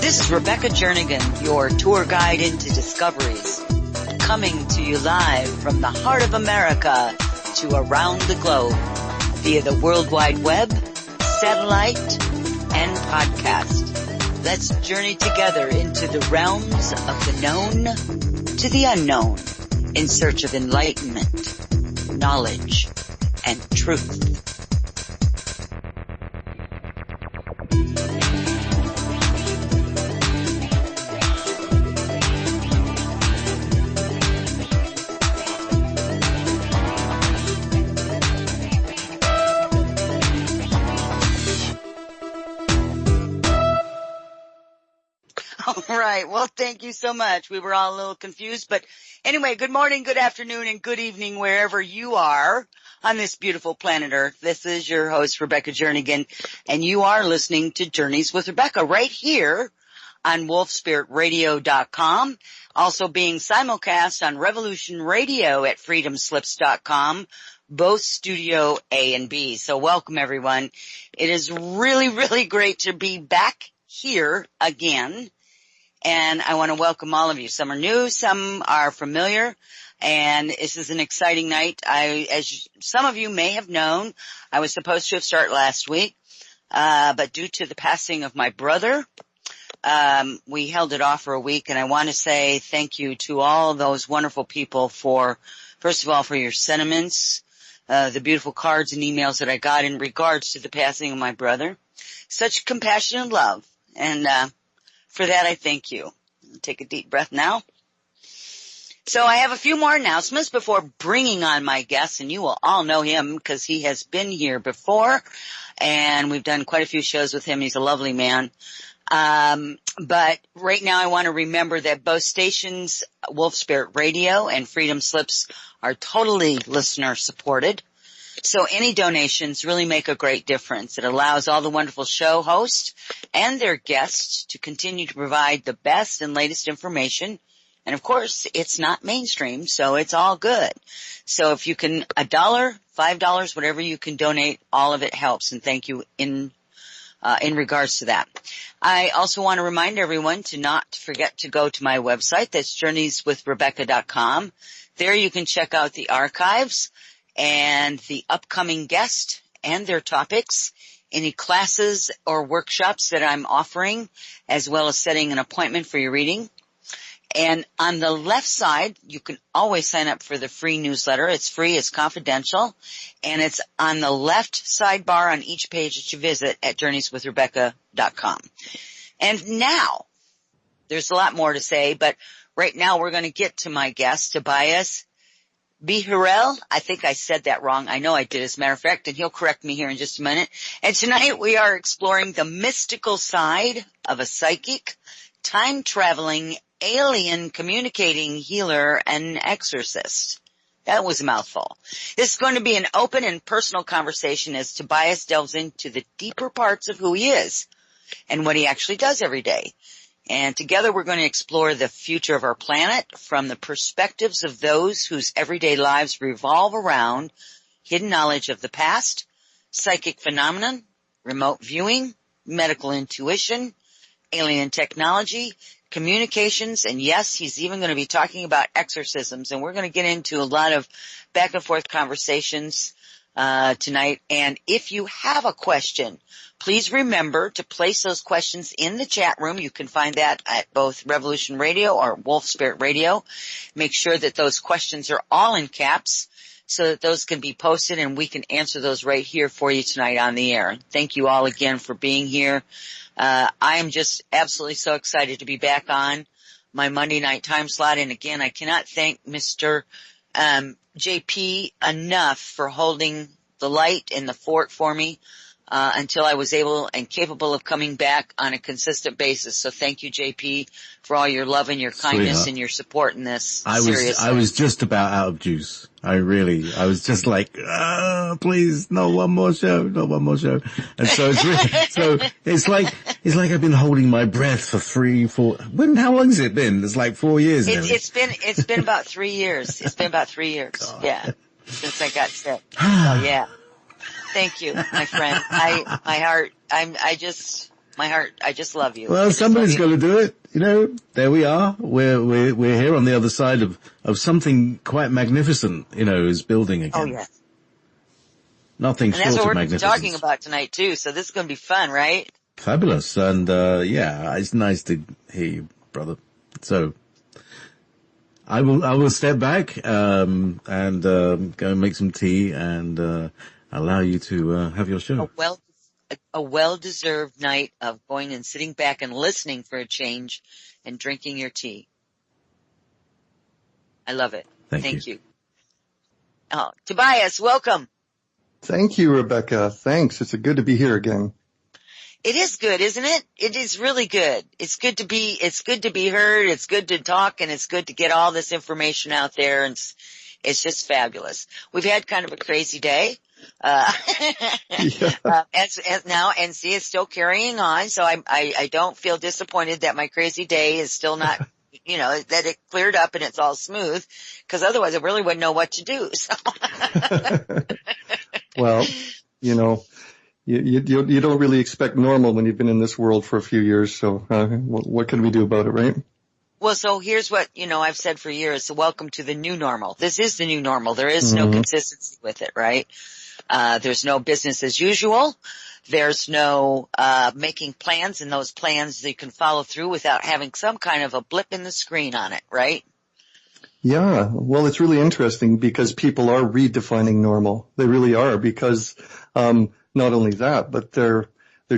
This is Rebecca Jernigan, your tour guide into discoveries, coming to you live from the heart of America to around the globe via the World Wide Web, satellite, and podcast. Let's journey together into the realms of the known to the unknown in search of enlightenment, knowledge, and truth. All right. Well, thank you so much. We were all a little confused, but anyway, good morning, good afternoon, and good evening wherever you are on this beautiful planet Earth. This is your host, Rebecca Jernigan, and you are listening to Journeys with Rebecca right here on wolfspiritradio.com, also being simulcast on Revolution Radio at freedomslips.com, both Studio A and B. So welcome, everyone. It is really, really great to be back here again. And I want to welcome all of you. Some are new, some are familiar, and this is an exciting night. As some of you may have known, I was supposed to have started last week, but due to the passing of my brother, we held it off for a week. And I want to say thank you to all those wonderful people for, first of all, for your sentiments, the beautiful cards and emails that I got in regards to the passing of my brother. Such compassion and love, and for that, I thank you. Take a deep breath now. So I have a few more announcements before bringing on my guest, and you will all know him because he has been here before, and we've done quite a few shows with him. He's a lovely man. But right now I want to remember that both stations, Wolf Spirit Radio and Freedom Slips, are totally listener supported. So any donations really make a great difference. It allows all the wonderful show hosts and their guests to continue to provide the best and latest information. And of course, it's not mainstream, so it's all good. So if you can, $1, $5, whatever you can donate, all of it helps. And thank you in regards to that. I also want to remind everyone to not forget to go to my website. That's journeyswithrebecca.com. There you can check out the archives and the upcoming guest and their topics, any classes or workshops that I'm offering, as well as setting an appointment for your reading. And on the left side, you can always sign up for the free newsletter. It's free, it's confidential, and it's on the left sidebar on each page that you visit at journeyswithrebecca.com. And now, there's a lot more to say, but right now we're going to get to my guest, Tobias Biharel. I think I said that wrong. I know I did, as a matter of fact, and he'll correct me here in just a minute. And tonight we are exploring the mystical side of a psychic, time-traveling, alien communicating healer and exorcist. That was a mouthful. This is going to be an open and personal conversation as Tobias delves into the deeper parts of who he is and what he actually does every day. And together we're going to explore the future of our planet from the perspectives of those whose everyday lives revolve around hidden knowledge of the past, psychic phenomenon, remote viewing, medical intuition, alien technology, communications, and yes, he's even going to be talking about exorcisms. And we're going to get into a lot of back and forth conversations tonight. And if you have a question, please remember to place those questions in the chat room. You can find that at both Revolution Radio or Wolf Spirit Radio. Make sure that those questions are all in caps so that those can be posted and we can answer those right here for you tonight on the air. Thank you all again for being here. I am just absolutely so excited to be back on my Monday night time slot. And again, I cannot thank Mr. JP enough for holding the light in the fort for me until I was able and capable of coming back on a consistent basis. So thank you, JP, for all your love and your kindness, sweetheart, and your support in this. I was just about out of juice. I was just like, please, no one more show. And so it's really, it's like I've been holding my breath for 3-4, how long has it been? It's like 4 years now. It's been about 3 years. It's been about 3 years. God. Yeah. Since I got sick. So yeah. Thank you, my friend. My heart, My heart, I just love you. Well, somebody's got to do it. You know, there we are. We're here on the other side of something quite magnificent, you know, is building again. Oh, yeah. Nothing And that's short what of we're magnificence. talking about tonight, too. So this is going to be fun, right? Fabulous. And, yeah, it's nice to hear you, brother. So, I will step back, and, go and make some tea and, allow you to, have your show. A well-deserved night of going and sitting back and listening for a change and drinking your tea. I love it. Thank you. Oh, Tobias, welcome. Thank you, Rebecca. Thanks. It's good to be here again. It is good, isn't it? It is really good. It's good to be heard. It's good to talk, and it's good to get all this information out there. And it's just fabulous. We've had kind of a crazy day. As now NC is still carrying on. So I don't feel disappointed that my crazy day is still not, you know, that it cleared up and it's all smooth, because otherwise I really wouldn't know what to do. So. Well, you know, you don't really expect normal when you've been in this world for a few years. So, what can we do about it, right? Well, so here's what, you know, I've said for years. So welcome to the new normal. This is the new normal. There is no consistency with it, right? There's no business as usual. There's no, making plans, and those plans you can follow through without having some kind of a blip in the screen on it, right? Yeah. Well, it's really interesting because people are redefining normal. They really are, because, not only that, but they're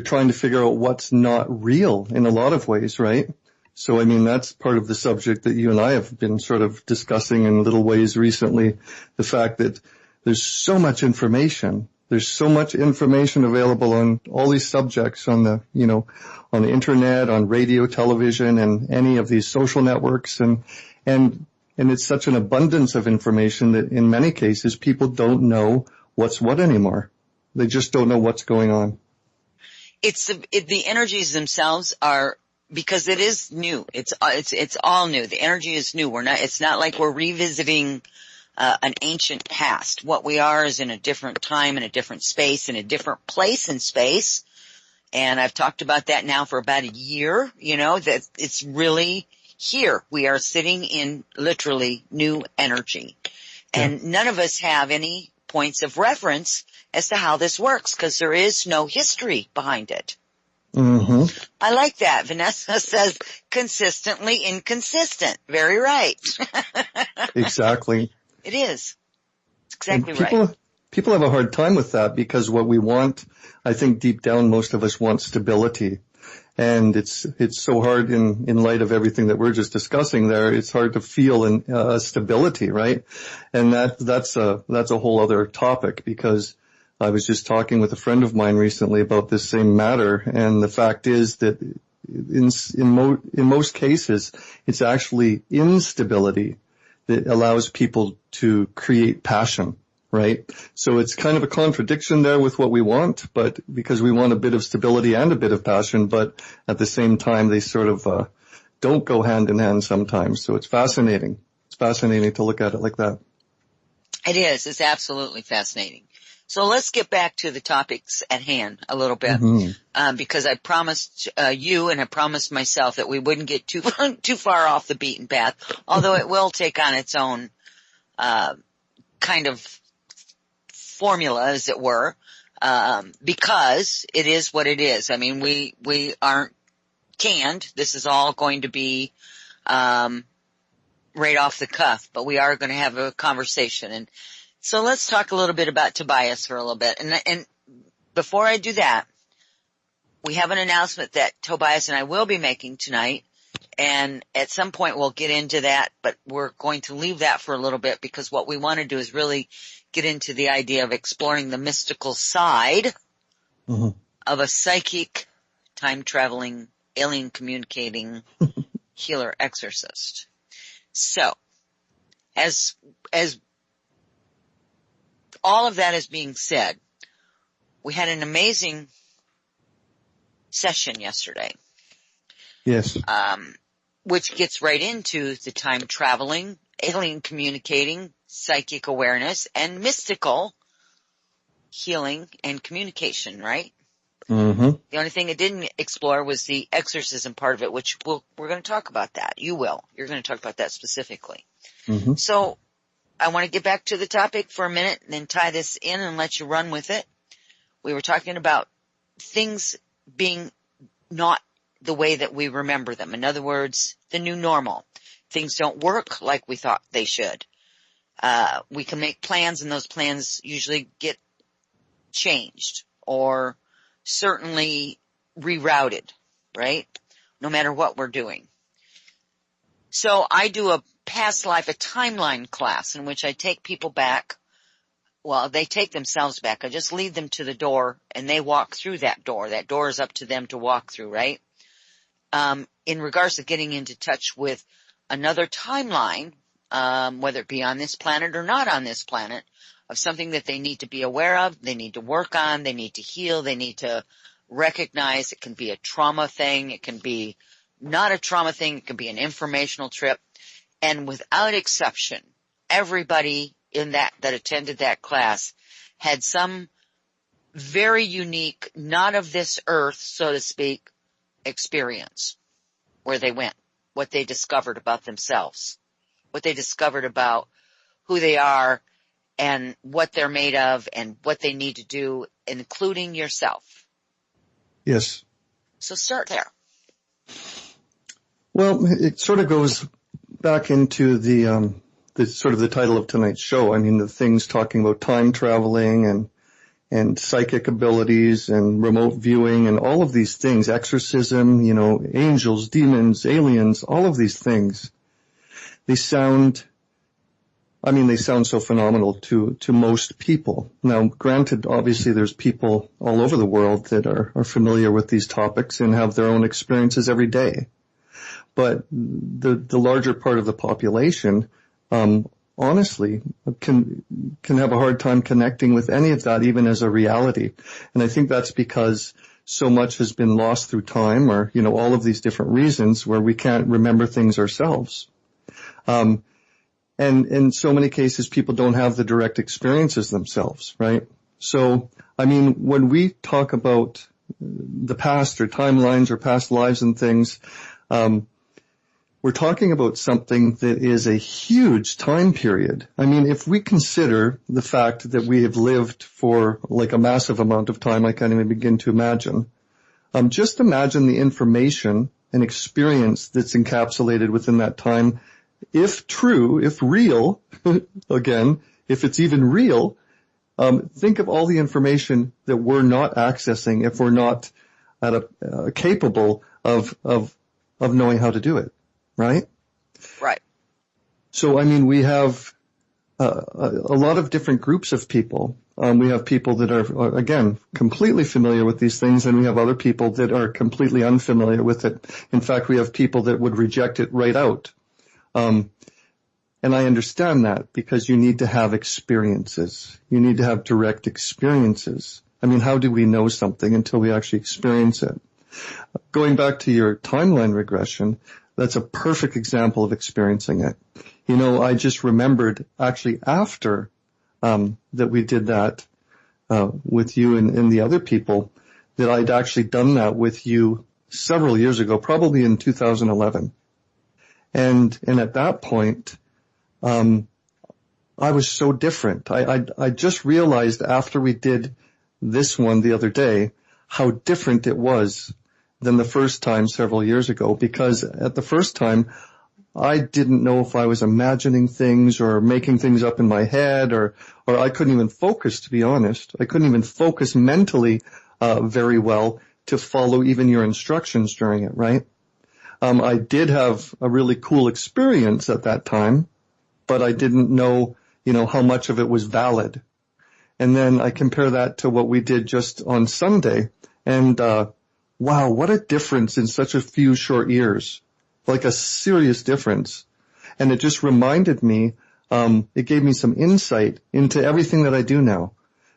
trying to figure out what's not real in a lot of ways, right? So, I mean, that's part of the subject that you and I have been sort of discussing in little ways recently. The fact that there's so much information. There's so much information available on all these subjects on the, you know, on the internet, on radio, television, and any of these social networks. And it's such an abundance of information that in many cases people don't know what's what anymore. They just don't know what's going on. The energies themselves are, because it is new. It's all new. The energy is new. It's not like we're revisiting an ancient past. What we are is in a different time, in a different space, in a different place in space. And I've talked about that now for about a year, you know, that it's really here. We are sitting in literally new energy. And none of us have any points of reference as to how this works, because there is no history behind it. Mm-hmm. I like that. Vanessa says consistently inconsistent. Very right. Exactly. It is. It's exactly right. Right. People have a hard time with that, because what we want, I think deep down, most of us want stability. And it's so hard in light of everything that we're just discussing there. It's hard to feel stability, right? And that's a whole other topic, because I was just talking with a friend of mine recently about this same matter. And the fact is that in most cases, it's actually instability that allows people to create passion. Right? So it's kind of a contradiction there with what we want, but because we want a bit of stability and a bit of passion, but at the same time, they sort of, don't go hand in hand sometimes. So it's fascinating. It's fascinating to look at it like that. It is. It's absolutely fascinating. So let's get back to the topics at hand a little bit, because I promised you and I promised myself that we wouldn't get too far off the beaten path, although it will take on its own kind of formula, as it were, because it is what it is. I mean, we aren't canned. This is all going to be right off the cuff, but we are going to have a conversation. And so let's talk a little bit about Tobias for a little bit. And before I do that, we have an announcement that Tobias and I will be making tonight. And at some point we'll get into that, but we're going to leave that for a little bit, because what we want to do is really get into the idea of exploring the mystical side of a psychic, time-traveling, alien communicating healer exorcist. So, as all of that is being said, we had an amazing session yesterday. Yes. Which gets right into the time traveling, alien communicating, psychic awareness, and mystical healing and communication, right? Mm-hmm. The only thing it didn't explore was the exorcism part of it, which we're going to talk about that. You will. You're going to talk about that specifically. Mm-hmm. So I want to get back to the topic for a minute and then tie this in and let you run with it. We were talking about things being not the way that we remember them. In other words, the new normal. Things don't work like we thought they should. We can make plans, and those plans usually get changed or certainly rerouted, right? No matter what we're doing. So I do a past life, a timeline class in which I take people back. Well, they take themselves back. I just lead them to the door and they walk through that door. That door is up to them to walk through, right? In regards to getting into touch with another timeline, whether it be on this planet or not on this planet, of something that they need to be aware of, they need to work on, they need to heal, they need to recognize. It can be a trauma thing, it can be not a trauma thing, it can be an informational trip. And without exception, everybody in that attended that class had some very unique, not of this earth, so to speak, experience where they went, what they discovered about themselves, what they discovered about who they are and what they're made of and what they need to do, including yourself. Yes. So start there. Well, it sort of goes back into the sort of the title of tonight's show. I mean, the things talking about time traveling and psychic abilities and remote viewing and all of these things, exorcism, angels, demons, aliens, all of these things. They sound so phenomenal to most people. Now, granted, obviously there's people all over the world that are familiar with these topics and have their own experiences every day. But the larger part of the population, honestly, can have a hard time connecting with any of that, even as a reality. And I think that's because so much has been lost through time, or, all of these different reasons where we can't remember things ourselves. And in so many cases, people don't have the direct experiences themselves, right? So, I mean, when we talk about the past or timelines or past lives and things, we're talking about something that is a huge time period. I mean, if we consider the fact that we have lived for like a massive amount of time, I can't even begin to imagine. Just imagine the information and experience that's encapsulated within that time. If true, if real, again, if it's even real, think of all the information that we're not accessing if we're not capable of knowing how to do it. Right? Right. So, I mean, we have a lot of different groups of people. We have people that are, again, completely familiar with these things, and we have other people that are completely unfamiliar with it. In fact, we have people that would reject it right out. And I understand that because you need to have experiences. You need to have direct experiences. I mean, how do we know something until we actually experience it? Going back to your timeline regression, that's a perfect example of experiencing it. I just remembered actually after that we did that with you and the other people, that I'd actually done that with you several years ago, probably in 2011. And at that point, I was so different. I just realized after we did this one the other day how different it was than the first time several years ago, because at the first time I didn't know if I was imagining things or making things up in my head, or I couldn't even focus, to be honest. I couldn't even focus mentally very well to follow even your instructions during it, right? I did have a really cool experience at that time, but I didn't know, how much of it was valid. And then I compare that to what we did just on Sunday, and wow, what a difference in such a few short years. Like a serious difference. And it just reminded me, it gave me some insight into everything that I do now.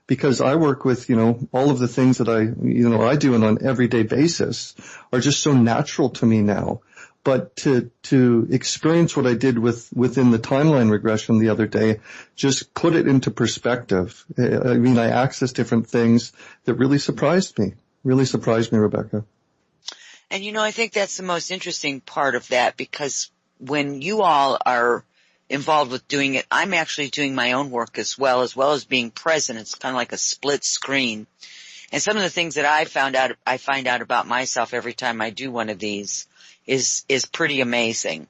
Because I work with, all of the things that I do on an everyday basis are just so natural to me now. But to experience what I did within the timeline regression the other day, just put it into perspective. I mean, I accessed different things that really surprised me. really surprised me, Rebecca. And I think that's the most interesting part of that, because when you all are involved with doing it, I'm actually doing my own work as well as being present. It's kind of like a split screen. And some of the things that I find out about myself every time I do one of these is pretty amazing.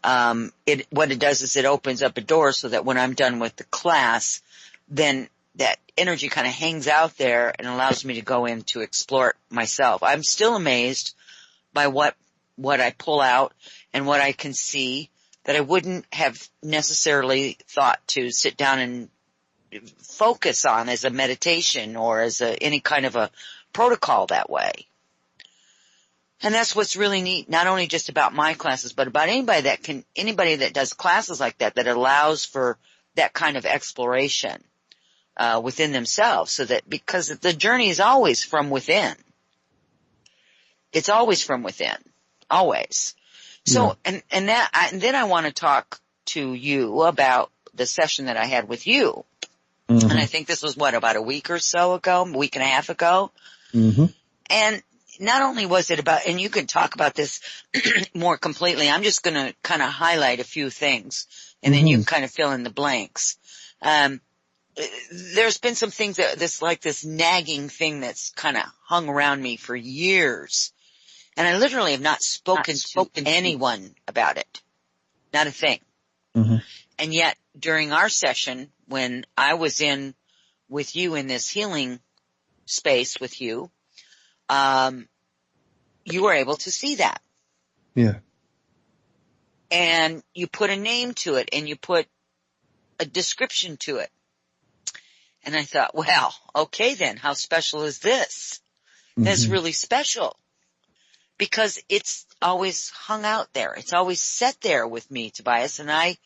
What it does is it opens up a door so that when I'm done with the class, then that energy kind of hangs out there and allows me to go in to explore it myself. I'm still amazed by what I pull out and what I can see that I wouldn't have necessarily thought to sit down and focus on as a meditation or as any kind of a protocol that way. And that's what's really neat, not only just about my classes, but about anybody that does classes like that allows for that kind of exploration within themselves, so that, because the journey is always from within. It's always from within. Always. So, yeah. and then I want to talk to you about the session that I had with you. Mm-hmm. And I think this was about a week or so ago, a week and a half ago. Mm-hmm. And not only was it about, and you can talk about this more completely, I'm just going to kind of highlight a few things, and then you can kind of fill in the blanks. There's been some things this nagging thing that's kind of hung around me for years. And I literally have not spoken to anyone about it. Not a thing. Mm-hmm. And yet, during our session, when I was in with you in this healing space with you, you were able to see that. Yeah. And you put a name to it, and you put a description to it. And I thought, well, okay then, how special is this? Mm-hmm. That's really special. Because it's always hung out there. It's always set there with me, Tobias, and I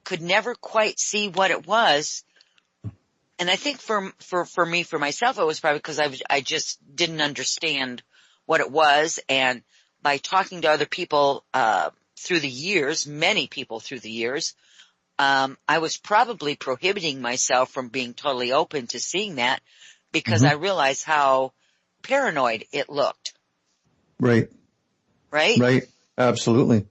could never quite see what it was. And I think for me, for myself, it was probably because I just didn't understand what it was. And by talking to other people, through the years, many people through the years, I was probably prohibiting myself from being totally open to seeing that, because I realized how paranoid it looked. Right. Right? Right. Absolutely.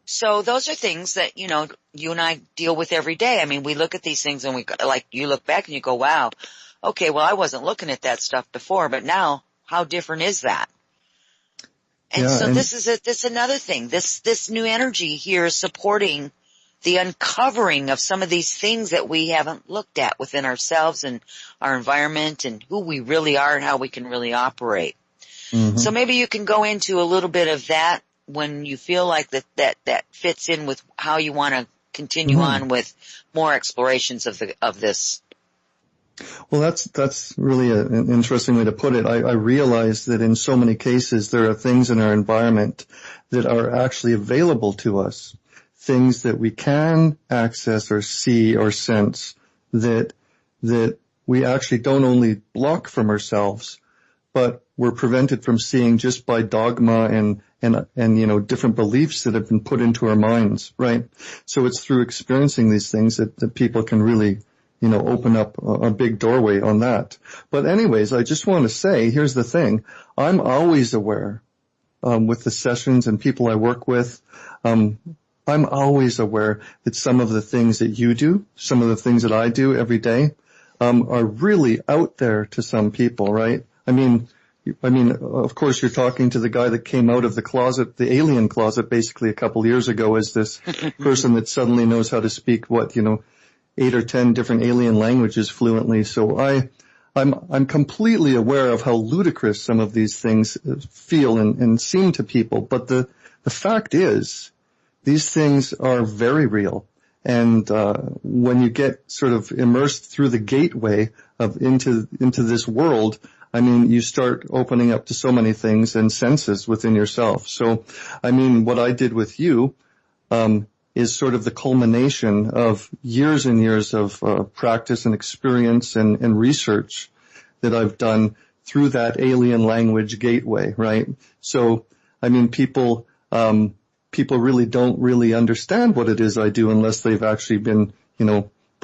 So those are things that, you and I deal with every day. I mean, we look at these things and you look back and you go, wow, okay, well, I wasn't looking at that stuff before, but now how different is that? And so this is another thing. This new energy here is supporting the uncovering of some of these things that we haven't looked at within ourselves and our environment and who we really are and how we can really operate. Mm-hmm. So maybe you can go into a little bit of that when you feel like that fits in with how you want to continue on with more explorations of this. Well, that's really an interesting way to put it. I realize that in so many cases there are things in our environment that are actually available to us, things that we can access or see or sense that we actually don't only block from ourselves, but we're prevented from seeing just by dogma and different beliefs that have been put into our minds, right? So it's through experiencing these things that people can really, open up a big doorway on that. But anyways, I just want to say, here's the thing. I'm always aware, with the sessions and people I work with, I'm always aware that some of the things that you do, some of the things that I do every day, are really out there to some people, right? I mean, of course, you're talking to the guy that came out of the closet, the alien closet, basically a couple years ago, as this person that suddenly knows how to speak 8 or 10 different alien languages fluently. So I'm completely aware of how ludicrous some of these things feel and seem to people. But the fact is, these things are very real. And when you get sort of immersed through the gateway into this world, I mean, you start opening up to so many things and senses within yourself. So, I mean, what I did with you is sort of the culmination of years and years of practice and experience and research that I've done through that alien language gateway, right? So, I mean, people really don't really understand what it is I do unless they've actually been,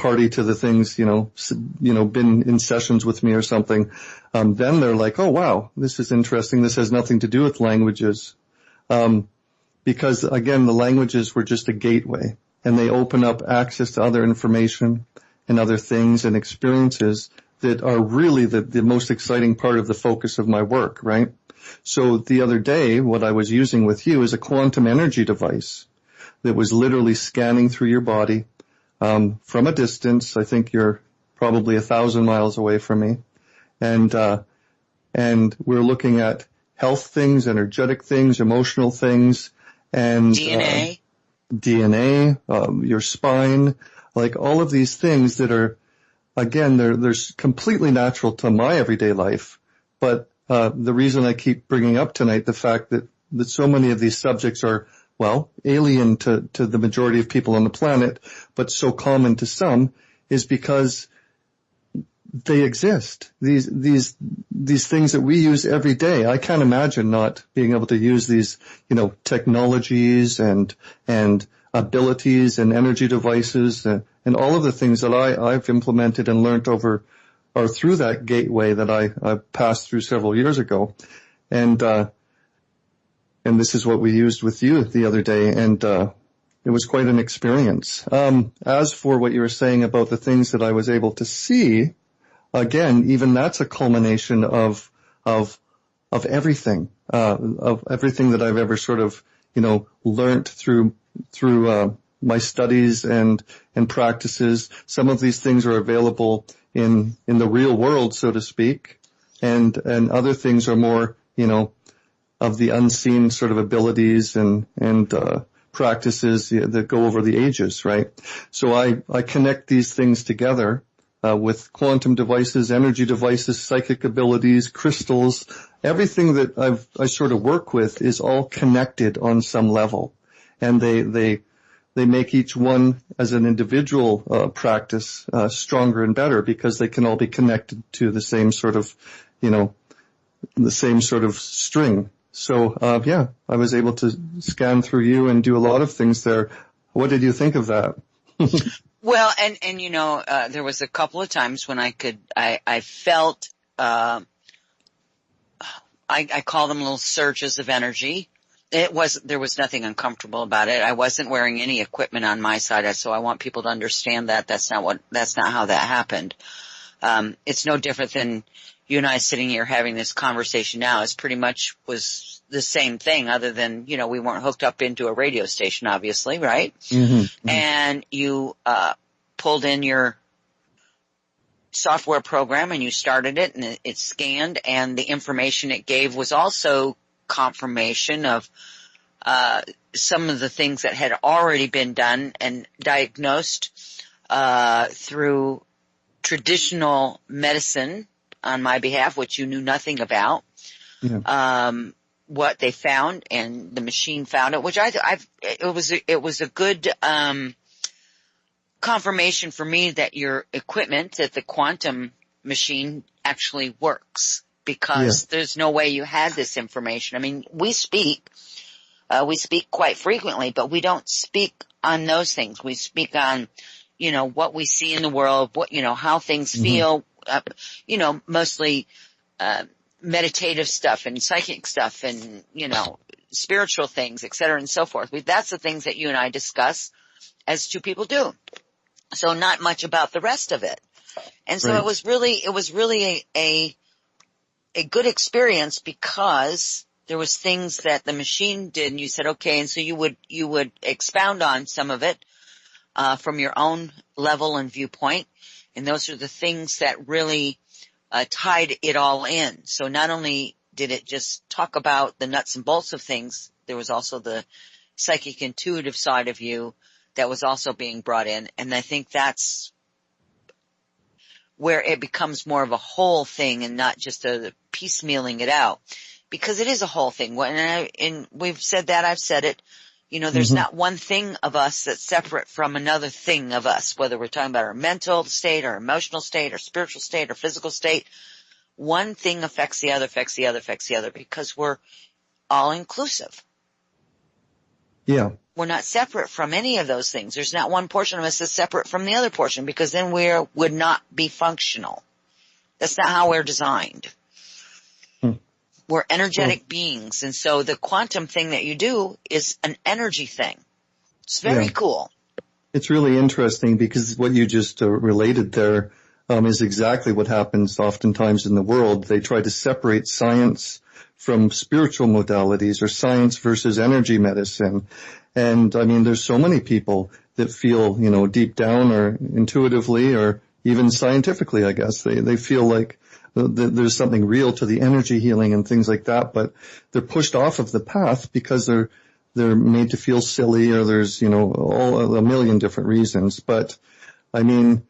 party to the things, been in sessions with me or something, then they're like, oh wow, this is interesting. This has nothing to do with languages. Because again, the languages were just a gateway, and they open up access to other information and other things and experiences that are really the most exciting part of the focus of my work, right? So the other day, what I was using with you is a quantum energy device that was literally scanning through your body, from a distance. I think you're probably 1,000 miles away from me. And we're looking at health things, energetic things, emotional things, and DNA, your spine, like all of these things that are, again, they're completely natural to my everyday life. But the reason I keep bringing up tonight the fact that so many of these subjects are, well, alien to the majority of people on the planet, but so common to some, is because they exist. These things that we use every day. I can't imagine not being able to use these, technologies and abilities and energy devices and all of the things that I've implemented and learned over or through that gateway that I passed through several years ago. And this is what we used with you the other day, and it was quite an experience. As for what you were saying about the things that I was able to see, again, even that's a culmination of everything, of everything that I've ever sort of, learned through my studies and practices. Some of these things are available in the real world, so to speak, and other things are more, of the unseen sort of abilities and practices that go over the ages, right? So I connect these things together with quantum devices, energy devices, psychic abilities, crystals. Everything that I sort of work with is all connected on some level, and they make each one as an individual practice stronger and better because they can all be connected to the same sort of, the same sort of string. So I was able to scan through you and do a lot of things there. What did you think of that? Well, and there was a couple of times when I felt, I call them little surges of energy. There was nothing uncomfortable about it. I wasn't wearing any equipment on my side, so I want people to understand that that's not how that happened. It's no different than you and I sitting here having this conversation now. It's pretty much was the same thing, other than, we weren't hooked up into a radio station, obviously, right? Mm-hmm. And you pulled in your software program and you started it, and it scanned, and the information it gave was also confirmation of some of the things that had already been done and diagnosed through traditional medicine on my behalf, which you knew nothing about. Yeah. What they found, and the machine found it, which it was a good confirmation for me that your equipment, that the quantum machine actually works, because there's no way you had this information. I mean, we speak quite frequently, but we don't speak on those things. We speak on, what we see in the world, how things feel, mostly, meditative stuff and psychic stuff and, spiritual things, et cetera, and so forth. That's the things that you and I discuss as two people do. So not much about the rest of it. And so It was really a good experience, because there was things that the machine did, and you said, okay, and so you would expound on some of it, from your own level and viewpoint. And those are the things that really tied it all in. So not only did it just talk about the nuts and bolts of things, there was also the psychic intuitive side of you that was also being brought in. And I think that's where it becomes more of a whole thing and not just a piecemealing it out, because it is a whole thing. And we've said that, I've said it. There's not one thing of us that's separate from another thing of us, whether we're talking about our mental state, our emotional state, our spiritual state, our physical state. One thing affects the other, because we're all inclusive. Yeah. We're not separate from any of those things. There's not one portion of us that's separate from the other portion, because then we would not be functional. That's not how we're designed. We're energetic beings. And so the quantum thing that you do is an energy thing. It's very cool. It's really interesting, because what you just related there is exactly what happens oftentimes in the world. They try to separate science from spiritual modalities, or science versus energy medicine. And I mean, there's so many people that feel, deep down or intuitively or even scientifically, I guess, they feel like there's something real to the energy healing and things like that, but they're pushed off of the path because they're made to feel silly, or there's, all a million different reasons. But I mean,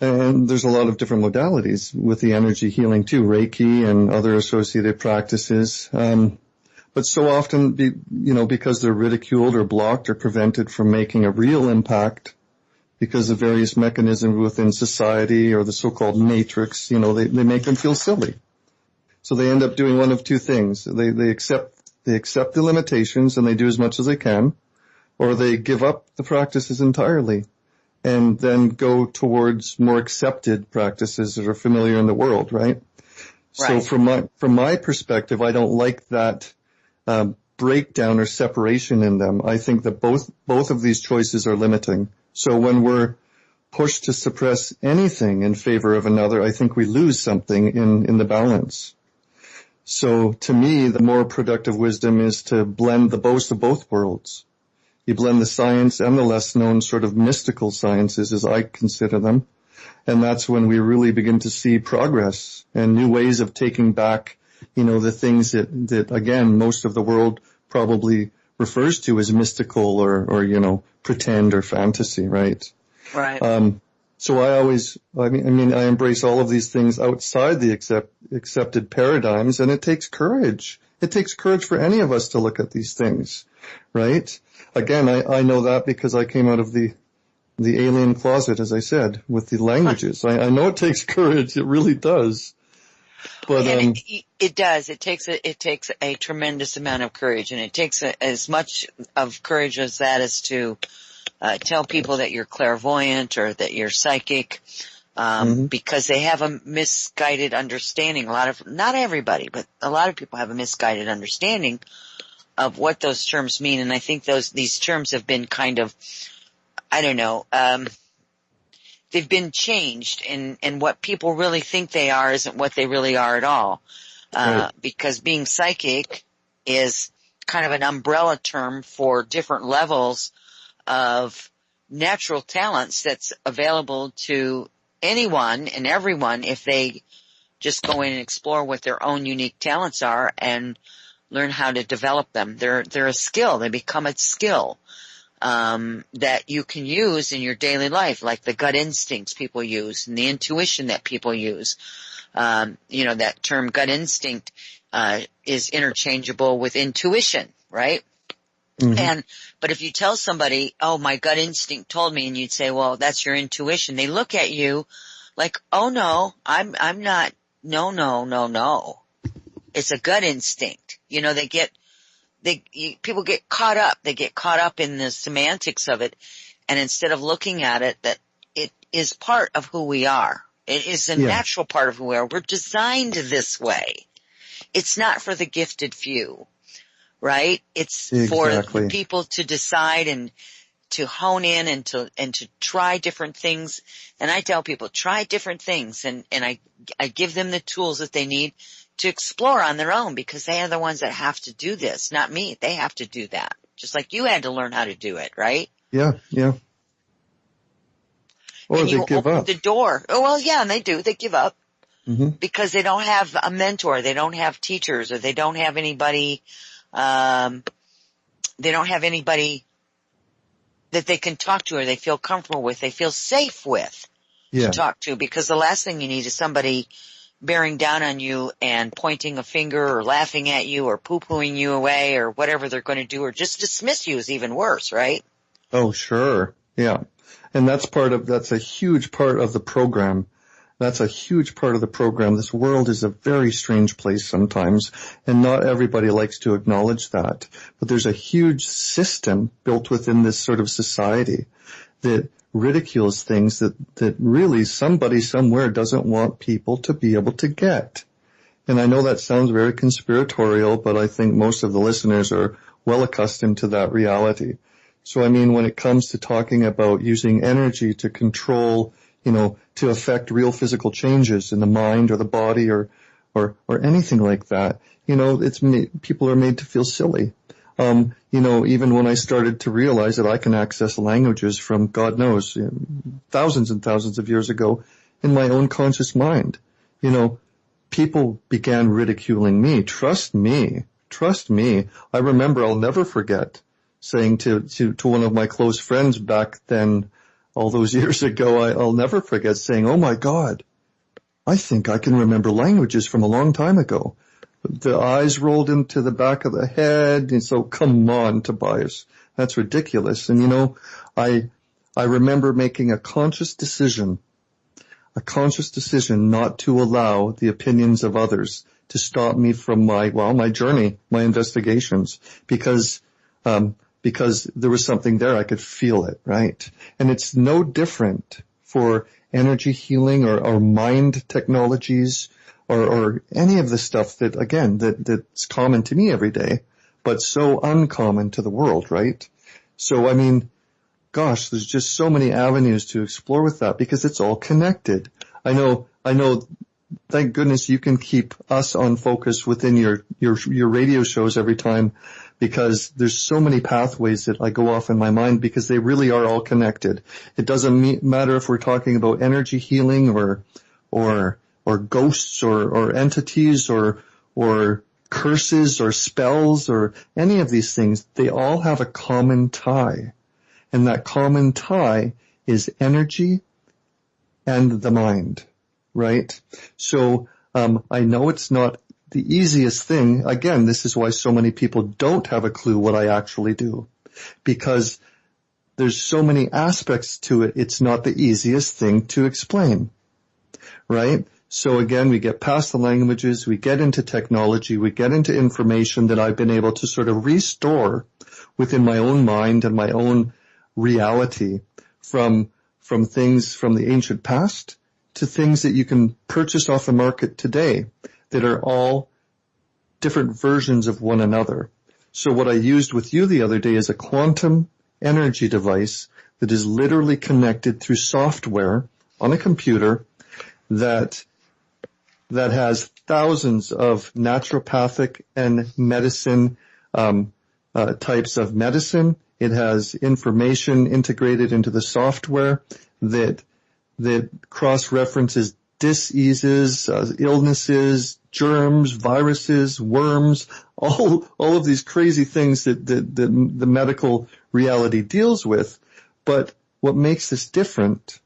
and there's a lot of different modalities with the energy healing too, Reiki and other associated practices. But so often, because they're ridiculed or blocked or prevented from making a real impact because of various mechanisms within society or the so-called matrix, they make them feel silly. So they end up doing one of two things. They accept the limitations and they do as much as they can, or they give up the practices entirely and then go towards more accepted practices that are familiar in the world, right? So from my perspective, I don't like that breakdown or separation in them. I think that both of these choices are limiting. So when we're pushed to suppress anything in favor of another, I think we lose something in the balance. So to me, the more productive wisdom is to blend the best of both worlds. You blend the science and the less known sort of mystical sciences, as I consider them. And that's when we really begin to see progress and new ways of taking back, the things that again, most of the world probably refers to as mystical or pretend or fantasy, right? Right. So I embrace all of these things outside the accepted paradigms, and it takes courage. It takes courage for any of us to look at these things, right? Again, I know that because I came out of the alien closet, as I said, with the languages. I know it takes courage. It really does. But it does. It takes a tremendous amount of courage, and it takes as much of courage as that is to tell people that you're clairvoyant or that you're psychic, because they have a misguided understanding. Not everybody, but a lot of people have a misguided understanding of what those terms mean. And I think these terms have been kind of, they've been changed, and what people really think they are isn't what they really are at all. Because being psychic is kind of an umbrella term for different levels of natural talents that's available to anyone and everyone if they just go in and explore what their own unique talents are and learn how to develop them. They're a skill. They become a skill that you can use in your daily life, like the gut instincts people use and the intuition that people use. That term gut instinct is interchangeable with intuition, right? But if you tell somebody, oh, my gut instinct told me, and you'd say, well, that's your intuition, they look at you like, oh no, I'm not, no. It's a gut instinct. People get caught up. They get caught up in the semantics of it. And instead of looking at it, that it is part of who we are. It is a natural part of who we are. We're designed this way. It's not for the gifted few. Right? It's for the people to decide and to hone in and to try different things. And I tell people, try different things, and I give them the tools that they need to explore on their own, because they are the ones that have to do this, not me. They have to do that. Just like you had to learn how to do it, right? Yeah. Or and they give up. The door. Oh, well, yeah, and they do. They give up because they don't have a mentor. They don't have teachers, or they don't have anybody that they can talk to, or they feel comfortable with, they feel safe with to talk to, because the last thing you need is somebody bearing down on you and pointing a finger or laughing at you or poo-pooing you away or whatever they're going to do, or just dismiss you is even worse, right? Oh, sure. Yeah. And that's a huge part of the program. That's a huge part of the program. This world is a very strange place sometimes, and not everybody likes to acknowledge that. But there's a huge system built within this sort of society that ridicules things that really somebody somewhere doesn't want people to be able to get. And I know that sounds very conspiratorial, but I think most of the listeners are well accustomed to that reality. So I mean, when it comes to talking about using energy to control, to affect real physical changes in the mind or the body or anything like that, people are made to feel silly. Even when I started to realize that I can access languages from God knows, thousands and thousands of years ago in my own conscious mind, people began ridiculing me. Trust me. I remember, I'll never forget saying to one of my close friends back then, all those years ago, I'll never forget saying, "Oh my God, I think I can remember languages from a long time ago." The eyes rolled into the back of the head, and so come on, Tobias, that's ridiculous. And I remember making a conscious decision not to allow the opinions of others to stop me from my journey, my investigations, because there was something there. I could feel it, right? And it's no different for energy healing or mind technologies or any of the stuff that's common to me every day, but so uncommon to the world, right? So, I mean, gosh, there's just so many avenues to explore with that because it's all connected. I know, thank goodness you can keep us on focus within your radio shows every time, because there's so many pathways that I go off in my mind because they really are all connected. It doesn't matter if we're talking about energy healing or ghosts or entities or curses or spells or any of these things. They all have a common tie. And that common tie is energy and the mind, right? So, I know it's not the easiest thing. Again, this is why so many people don't have a clue what I actually do, because there's so many aspects to it. It's not the easiest thing to explain, right? So again, we get past the languages, we get into technology, we get into information that I've been able to sort of restore within my own mind and my own reality from things from the ancient past to things that you can purchase off the market today that are all different versions of one another. So what I used with you the other day is a quantum energy device that is literally connected through software on a computer that has thousands of naturopathic and medicine types of medicine. It has information integrated into the software that cross-references diseases, illnesses, germs, viruses, worms, all of these crazy things that the medical reality deals with. But what makes this different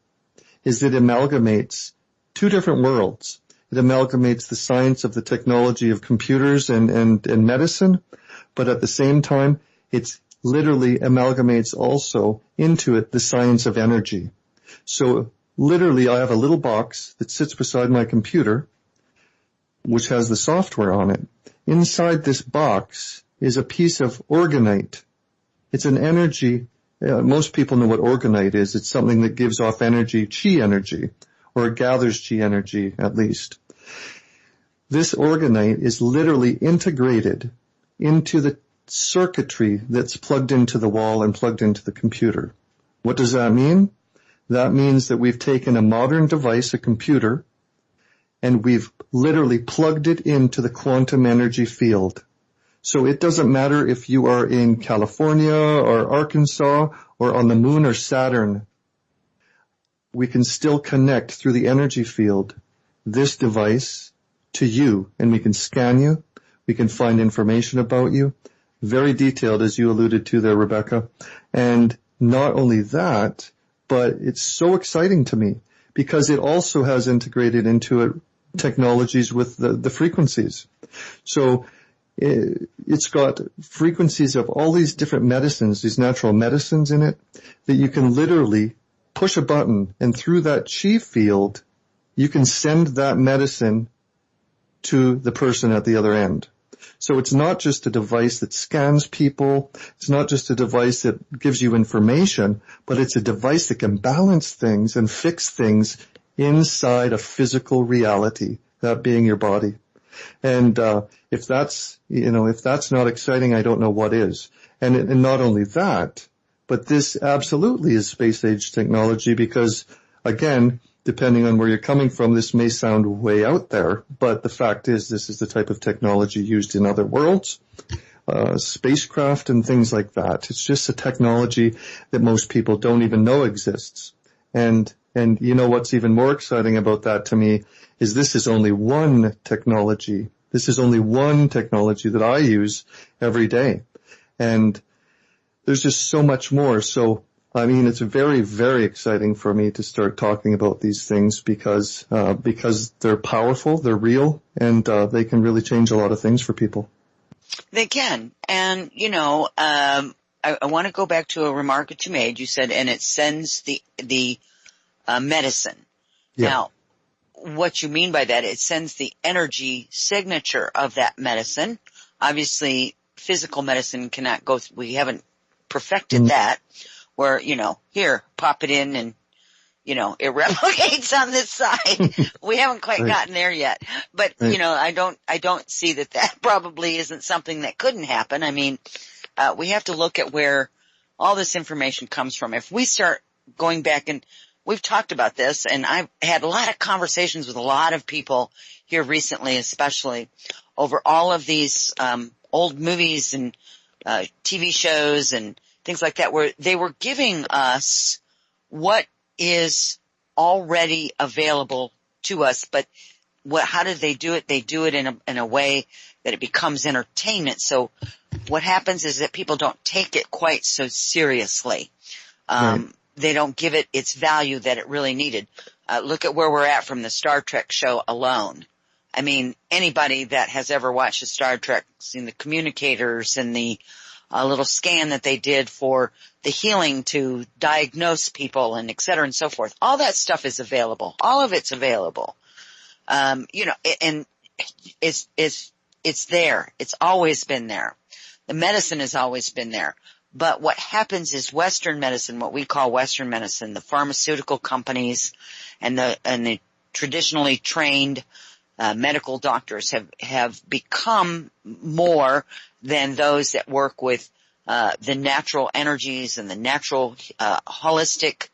is that it amalgamates two different worlds. It amalgamates the science of the technology of computers and medicine, but at the same time, it's literally amalgamates also into it the science of energy. So literally, I have a little box that sits beside my computer, which has the software on it. Inside this box is a piece of organite. It's an energy. Most people know what organite is. It's something that gives off energy, chi energy, or gathers chi energy at least. This organite is literally integrated into the circuitry that's plugged into the wall and plugged into the computer. What does that mean? That means that we've taken a modern device, a computer, and we've literally plugged it into the quantum energy field. So it doesn't matter if you are in California or Arkansas or on the moon or Saturn. We can still connect through the energy field this device to you, and we can scan you. We can find information about you. Very detailed, as you alluded to there, Rebecca. And not only that, but it's so exciting to me because it also has integrated into it technologies with the frequencies. So it's got frequencies of all these different medicines, these natural medicines in it, that you can literally push a button and through that chi field, you can send that medicine to the person at the other end. So it's not just a device that scans people. It's not just a device that gives you information, but it's a device that can balance things and fix things inside a physical reality, that being your body. And if that's not exciting, I don't know what is. And not only that, but this absolutely is space age technology because, again, depending on where you're coming from, this may sound way out there, but the fact is this is the type of technology used in other worlds, spacecraft and things like that. It's just a technology that most people don't even know exists. And you know what's even more exciting about that to me is this is only one technology. This is only one technology that I use every day. And there's just so much more. So, I mean, it's very, very exciting for me to start talking about these things because they're powerful, they're real, and they can really change a lot of things for people. They can. And, I want to go back to a remark that you made. You said, and it sends the medicine. Yeah. Now, what you mean by that, it sends the energy signature of that medicine. Obviously, physical medicine cannot go through, we haven't perfected that, where, here, pop it in and, it replicates on this side. We haven't quite gotten there yet. But, I don't see that probably isn't something that couldn't happen. I mean, we have to look at where all this information comes from. If we start going back, and we've talked about this, and I've had a lot of conversations with a lot of people here recently, especially over all of these old movies and TV shows and things like that, where they were giving us what is already available to us, but how did they do it? They do it in a way that it becomes entertainment. So what happens is that people don't take it quite so seriously. They don't give it its value that it really needed. Look at where we're at from the Star Trek show alone. I mean, anybody that has ever watched a Star Trek, seen the communicators and the little scan that they did for the healing to diagnose people and et cetera and so forth. All that stuff is available. All of it's available. And it's there. It's always been there. The medicine has always been there. But what happens is Western medicine, what we call Western medicine, the pharmaceutical companies and the traditionally trained medical doctors have become more than those that work with the natural energies and the natural holistic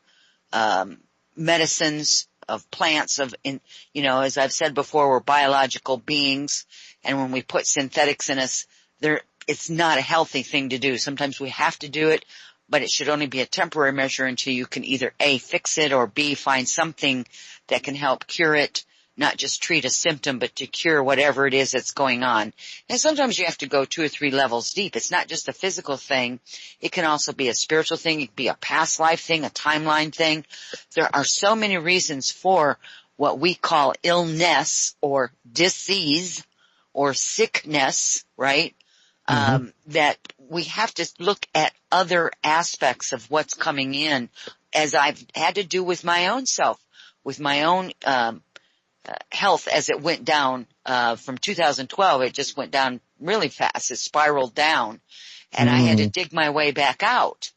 medicines of plants, as I've said before, we're biological beings, and when we put synthetics in us, it's not a healthy thing to do. Sometimes we have to do it, but it should only be a temporary measure until you can either A, fix it, or B, find something that can help cure it, not just treat a symptom, but to cure whatever it is that's going on. And sometimes you have to go 2 or 3 levels deep. It's not just a physical thing. It can also be a spiritual thing. It can be a past life thing, a timeline thing. There are so many reasons for what we call illness or disease or sickness, right? That we have to look at other aspects of what's coming in, as I've had to do with my own self, with my own health as it went down from 2012. It just went down really fast. It spiraled down, and I had to dig my way back out.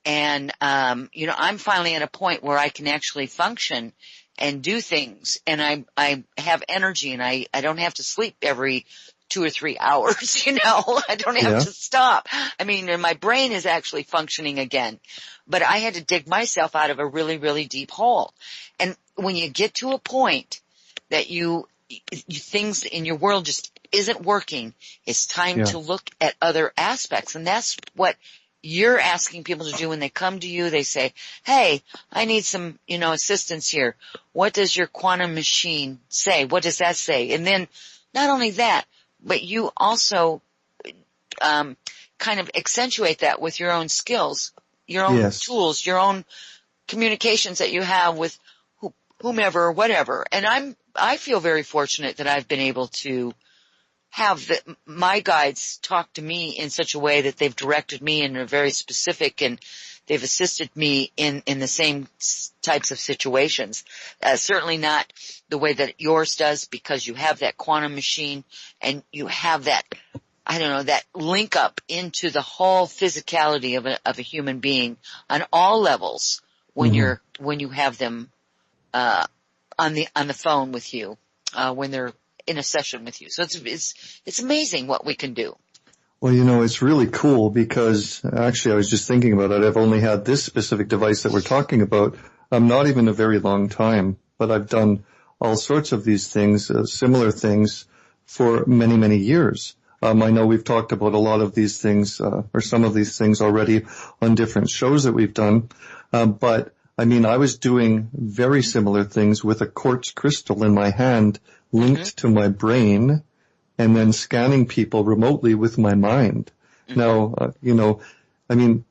And I'm finally at a point where I can actually function and do things, and I have energy, and I don't have to sleep every 2 or 3 hours, I don't have to stop. I mean, and my brain is actually functioning again, but I had to dig myself out of a really, really deep hole. And when you get to a point that things in your world just isn't working, it's time to look at other aspects. And that's what you're asking people to do when they come to you. They say, hey, I need some, assistance here. What does your quantum machine say? What does that say? And then not only that, but you also kind of accentuate that with your own skills, your own tools, your own communications that you have with whomever or whatever. And I feel very fortunate that I've been able to have my guides talk to me in such a way that they've directed me in a very specific, and they've assisted me in the same types of situations. Certainly not the way that yours does, because you have that quantum machine and you have that, I don't know, that link up into the whole physicality of a human being on all levels when when you have them, on the phone with you, when they're in a session with you. So it's amazing what we can do. Well, it's really cool because actually I was just thinking about it. I've only had this specific device that we're talking about, not even a very long time, but I've done all sorts of these things, similar things for many, many years. I know we've talked about a lot of these things, or some of these things already on different shows that we've done. But I mean, I was doing very similar things with a quartz crystal in my hand linked to my brain, and then scanning people remotely with my mind. Now, I mean,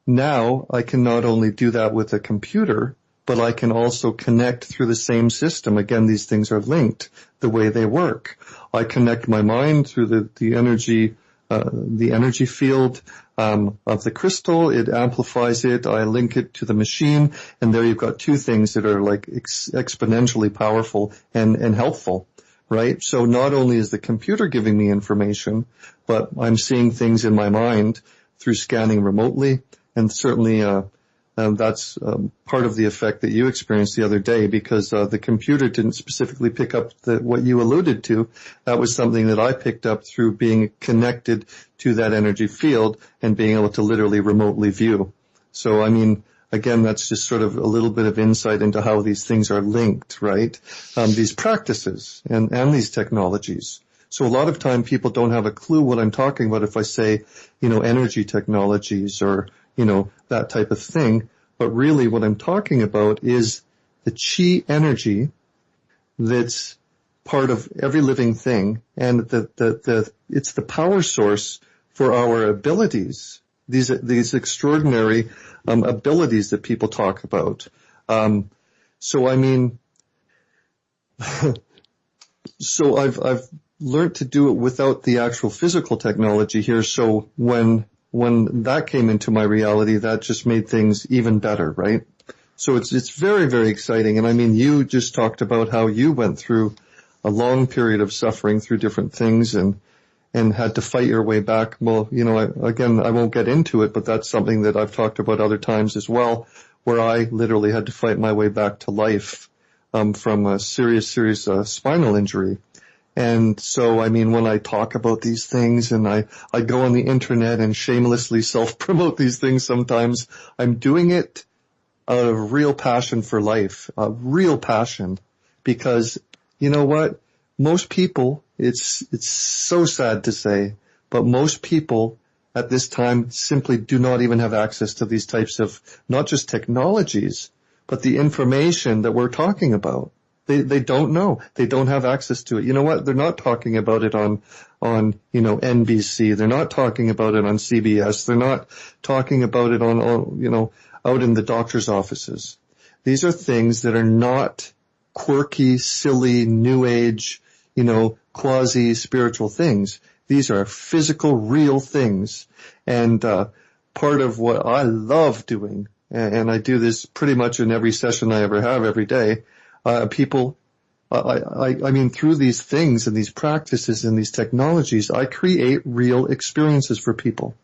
now I can not only do that with a computer, but I can also connect through the same system. Again, these things are linked the way they work. I connect my mind through the energy field of the crystal. It amplifies it. I link it to the machine, and there you've got two things that are like exponentially powerful and helpful, right? So not only is the computer giving me information, but I'm seeing things in my mind through scanning remotely, and certainly that's part of the effect that you experienced the other day, because the computer didn't specifically pick up what you alluded to. That was something that I picked up through being connected to that energy field and being able to literally remotely view. So, I mean, again, that's just sort of a little bit of insight into how these things are linked, right? These practices and these technologies. So a lot of time people don't have a clue what I'm talking about if I say, energy technologies or, that type of thing. But really what I'm talking about is the chi energy that's part of every living thing, and it's the power source for our abilities, these extraordinary abilities that people talk about. So I mean, so I've learned to do it without the actual physical technology here. So when that came into my reality, that just made things even better, right? So it's very, very exciting. And I mean, you just talked about how you went through a long period of suffering through different things and had to fight your way back. Well, I won't get into it, but that's something that I've talked about other times as well, where I literally had to fight my way back to life, from a serious, spinal injury. And so, I mean, when I talk about these things and I go on the internet and shamelessly self-promote these things sometimes, I'm doing it out of real passion for life, a real passion, because you know what? Most people, it's so sad to say, but most people at this time simply do not even have access to these types of not just technologies, but the information that we're talking about. They don't know. They don't have access to it. You know what? They're not talking about it on NBC. They're not talking about it on CBS. They're not talking about it on, out in the doctor's offices. These are things that are not quirky, silly, new age, quasi-spiritual things. These are physical, real things. And part of what I love doing, and I do this pretty much in every session I ever have every day, people, I mean, through these things and these practices and these technologies, I create real experiences for people.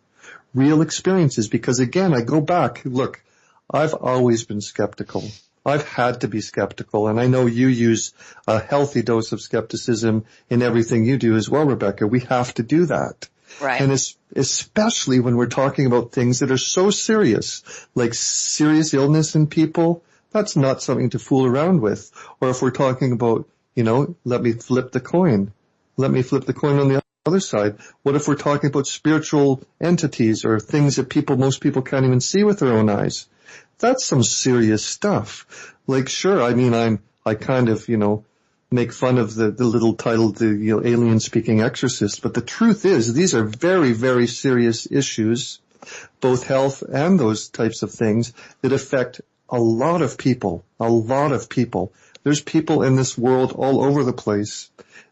Real experiences, because again, I go back, look, I've always been skeptical. I've had to be skeptical, and I know you use a healthy dose of skepticism in everything you do as well, Rebecca. We have to do that. Right. And especially when we're talking about things that are so serious, like serious illness in people, that's not something to fool around with. Or if we're talking about, let me flip the coin. Let me flip the coin on the other side. What if we're talking about spiritual entities or things that most people can't even see with their own eyes? That's some serious stuff. Like, sure, I mean, I kind of, make fun of the little title, the, alien speaking exorcist, but the truth is these are very, very serious issues, both health and those types of things that affect a lot of people. There's people in this world all over the place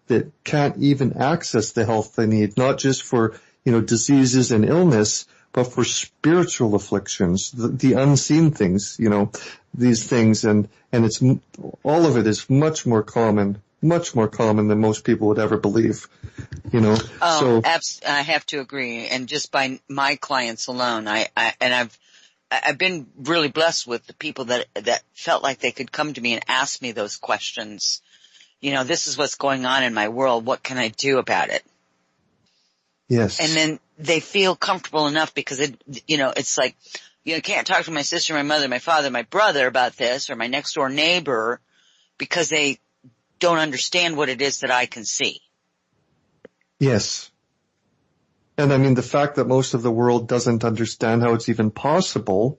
that can't even access the health they need, not just for, diseases and illness, but for spiritual afflictions, the unseen things, these things. And it's, all of it is much more common than most people would ever believe, Oh, I have to agree. And just by my clients alone, I've been really blessed with the people that felt like they could come to me and ask me those questions. This is what's going on in my world. What can I do about it? Yes. And then they feel comfortable enough because it's like, I can't talk to my sister, my mother, my father, my brother about this, or my next door neighbor, because they don't understand what it is that I can see. Yes. And I mean, the fact that most of the world doesn't understand how it's even possible,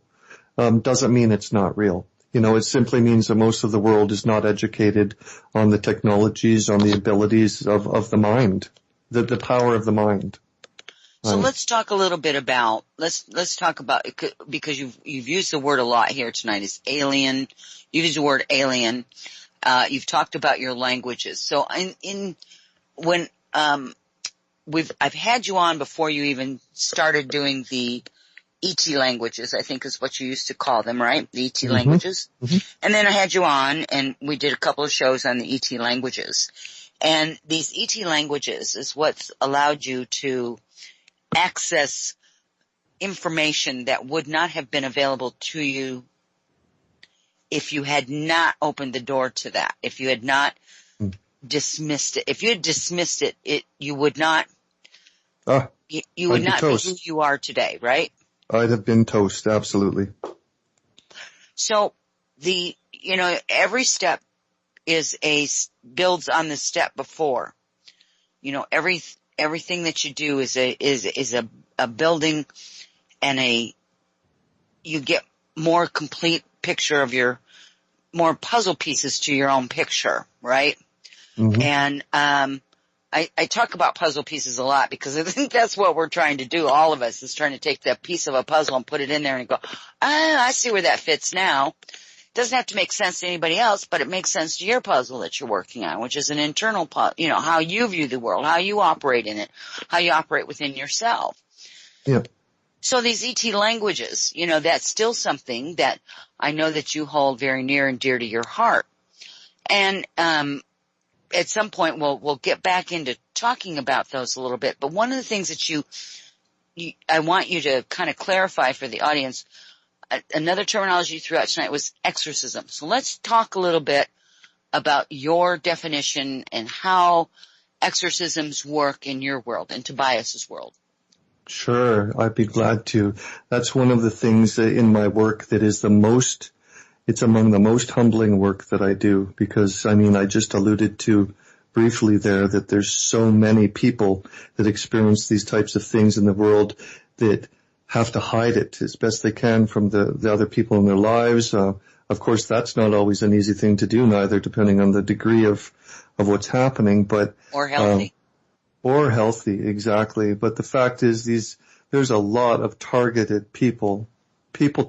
doesn't mean it's not real. It simply means that most of the world is not educated on the technologies, on the abilities of the mind, the power of the mind. So let's talk a little bit about, let's talk about, because you've used the word a lot here tonight, is alien. You've used the word alien. You've talked about your languages. So I've had you on before you even started doing the ET languages, I think is what you used to call them, right? The ET languages. Mm-hmm. And then I had you on and we did a couple of shows on the ET languages. And these ET languages is what's allowed you to access information that would not have been available to you if you had not opened the door to that. If you had not dismissed it. If you had dismissed it, you would not you would not be who you are today, right? I'd have been toast, absolutely. So every step builds on the step before. Everything that you do is a building and you get more complete picture of more puzzle pieces to your own picture, right? Mm-hmm. And, I talk about puzzle pieces a lot because I think that's what we're trying to do. All of us is trying to take that piece of a puzzle and put it in there and go, I see where that fits now. It doesn't have to make sense to anybody else, but it makes sense to your puzzle that you're working on, which is an internal puzzle, how you view the world, how you operate in it, how you operate within yourself. Yeah. So these ET languages, that's still something that I know that you hold very near and dear to your heart. And, at some point we'll get back into talking about those a little bit. But one of the things that I want you to kind of clarify for the audience, another terminology you threw out tonight was exorcism. So let's talk a little bit about your definition and how exorcisms work in your world, in Tobias's world. Sure, I'd be glad to. That's one of the things in my work that is it's among the most humbling work that I do because, I just alluded to briefly there that there's so many people that experience these types of things in the world that have to hide it as best they can from the other people in their lives. Of course, that's not always an easy thing to do neither, depending on the degree of what's happening, but. Or healthy. Or healthy, exactly. But the fact is there's a lot of targeted people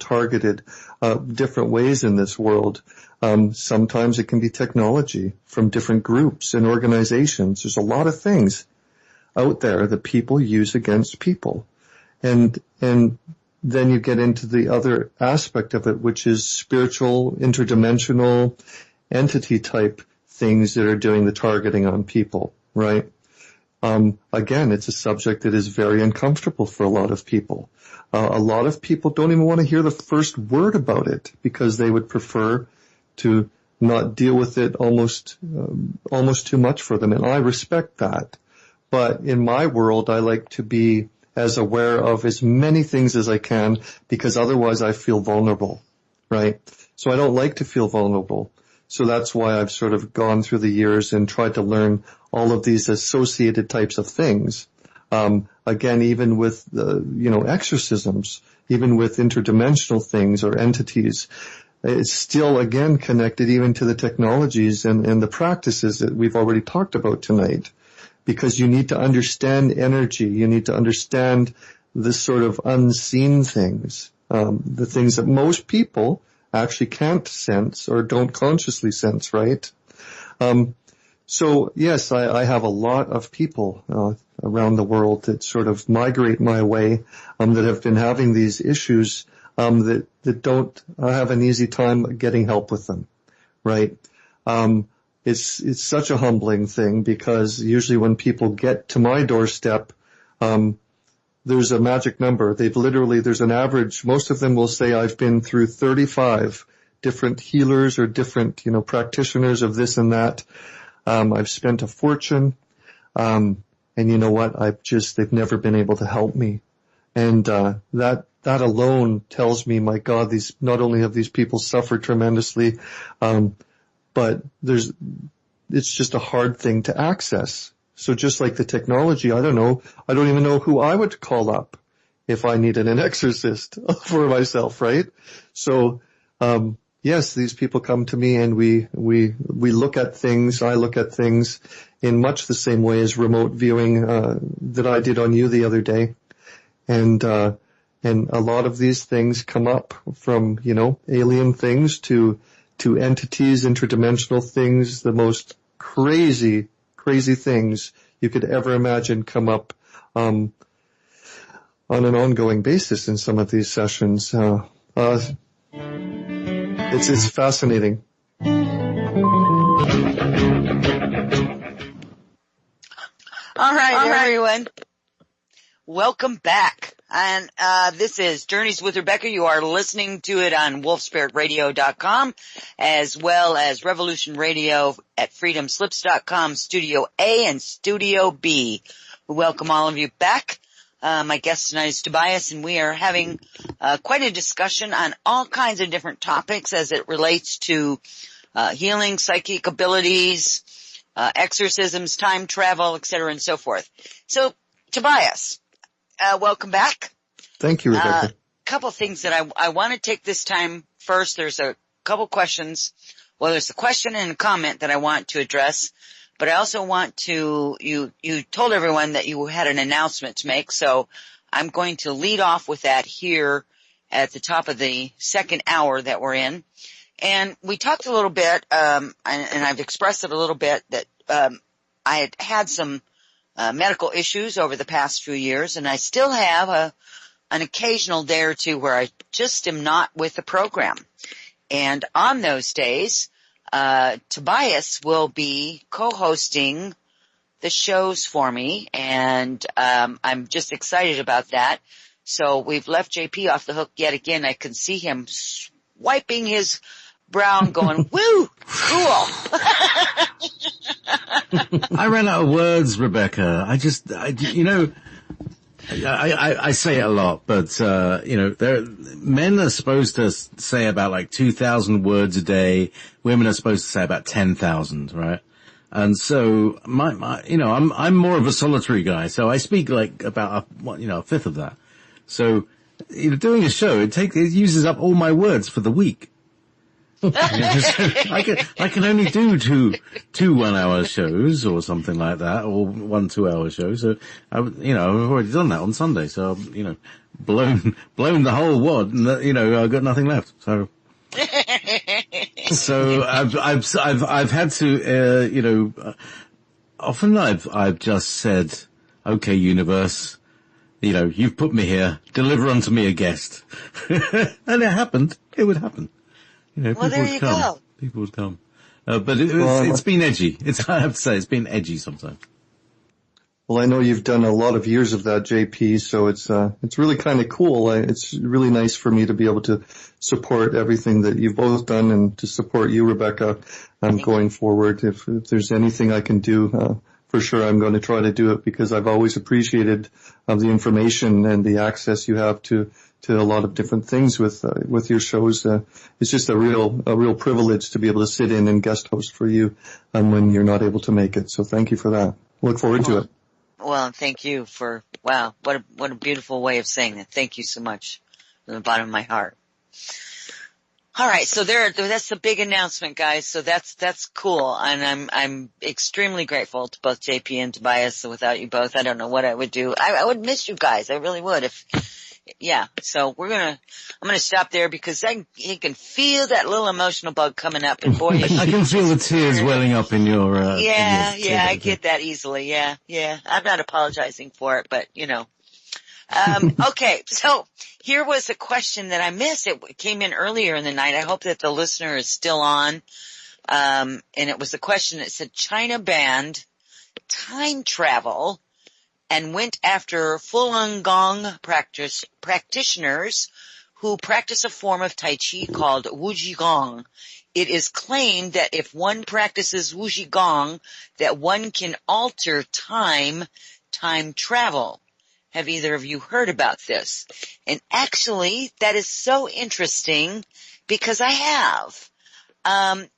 targeted different ways in this world. Sometimes it can be technology from different groups and organizations. There's a lot of things out there that people use against people. And then you get into the other aspect of it, which is spiritual, interdimensional, entity type things that are doing the targeting on people, right? Again, it's a subject that is very uncomfortable for a lot of people. A lot of people don't even want to hear the first word about it because they would prefer to not deal with it almost too much for them. And I respect that. But in my world, I like to be as aware of as many things as I can because otherwise I feel vulnerable, right? So I don't like to feel vulnerable. So that's why I've sort of gone through the years and tried to learn all of these associated types of things. Again, even with exorcisms, even with interdimensional things or entities, it's still again connected even to the technologies and the practices that we've already talked about tonight. Because you need to understand energy, you need to understand this sort of unseen things, the things that most people actually can't sense or don't consciously sense, right? So yes, I have a lot of people around the world that sort of migrate my way, that have been having these issues, that don't have an easy time getting help with them, right? It's such a humbling thing, because usually when people get to my doorstep, there's a magic number. There's an average. Most of them will say, I've been through 35 different healers or different, practitioners of this and that. I've spent a fortune. And you know what? They've never been able to help me. And, that alone tells me, my God, not only have these people suffered tremendously, but it's just a hard thing to access. So just like the technology, I don't even know who I would call up if I needed an exorcist for myself, right? So, yes, these people come to me, and we look at things. I look at things in much the same way as remote viewing, that I did on you the other day. And a lot of these things come up from, alien things to entities, interdimensional things, the most crazy things you could ever imagine come up, on an ongoing basis in some of these sessions. It's fascinating. All right, everyone. Welcome back. And this is Journeys with Rebecca. You are listening to it on wolfspiritradio.com, as well as Revolution Radio at freedomslips.com, Studio A and Studio B. We welcome all of you back. My guest tonight is Tobias, and we are having quite a discussion on all kinds of different topics as it relates to healing, psychic abilities, exorcisms, time travel, etc., and so forth. So, Tobias, welcome back. Thank you, Rebecca. Couple things that I want to take this time. First, there's a couple questions. Well, there's a question and a comment that I want to address, but I also want to, you told everyone that you had an announcement to make, so I'm going to lead off with that here at the top of the second hour that we're in. And we talked a little bit, and I've expressed it a little bit, that I had some medical issues over the past few years, and I still have an occasional day or two where I just am not with the program. And on those days, Tobias will be co-hosting the shows for me, and I'm just excited about that. So we've left JP off the hook yet again. I can see him wiping his brow and going, woo, cool. I ran out of words, Rebecca. I say it a lot, but, men are supposed to say about like 2,000 words a day. Women are supposed to say about 10,000, right? And so I'm more of a solitary guy, so I speak like about a fifth of that. So, doing a show, it uses up all my words for the week. I can only do two 1 hour shows or something like that, or 1 2 hour show. So I've already done that on Sunday. So blown the whole wad, and I've got nothing left. So I've had to often I've just said, okay, universe, you've put me here, deliver unto me a guest, and it happened. It would happen. Well, there you go. People would come. But it's been edgy. I have to say, it's been edgy sometimes. Well, I know you've done a lot of years of that, JP, so it's really kind of cool. It's really nice for me to be able to support everything that you've both done, and to support you, Rebecca, going forward. If there's anything I can do, for sure I'm going to try to do it, because I've always appreciated the information and the access you have to a lot of different things with your shows. It's just a real privilege to be able to sit in and guest host for you, when you're not able to make it. So thank you for that. Look forward to it. Well, thank you for, wow, what a beautiful way of saying that. Thank you so much from the bottom of my heart. All right, so that's the big announcement, guys. So that's cool, and I'm extremely grateful to both JP and Tobias. So without you both, I don't know what I would do. I would miss you guys. I really would yeah. So I'm gonna stop there because you can feel that little emotional bug coming up, and boy, I can feel the tears welling up in your, yeah, in your I get that easily. Yeah. I'm not apologizing for it, but okay. So here was a question that I missed. It came in earlier in the night. I hope that the listener is still on. And it was a question that said China banned time travel and went after Falun Gong practitioners who practice a form of Tai Chi called Wuzhigong. It is claimed that if one practices Wuzhigong, that one can alter time travel. Have either of you heard about this? And actually, that is so interesting because I have.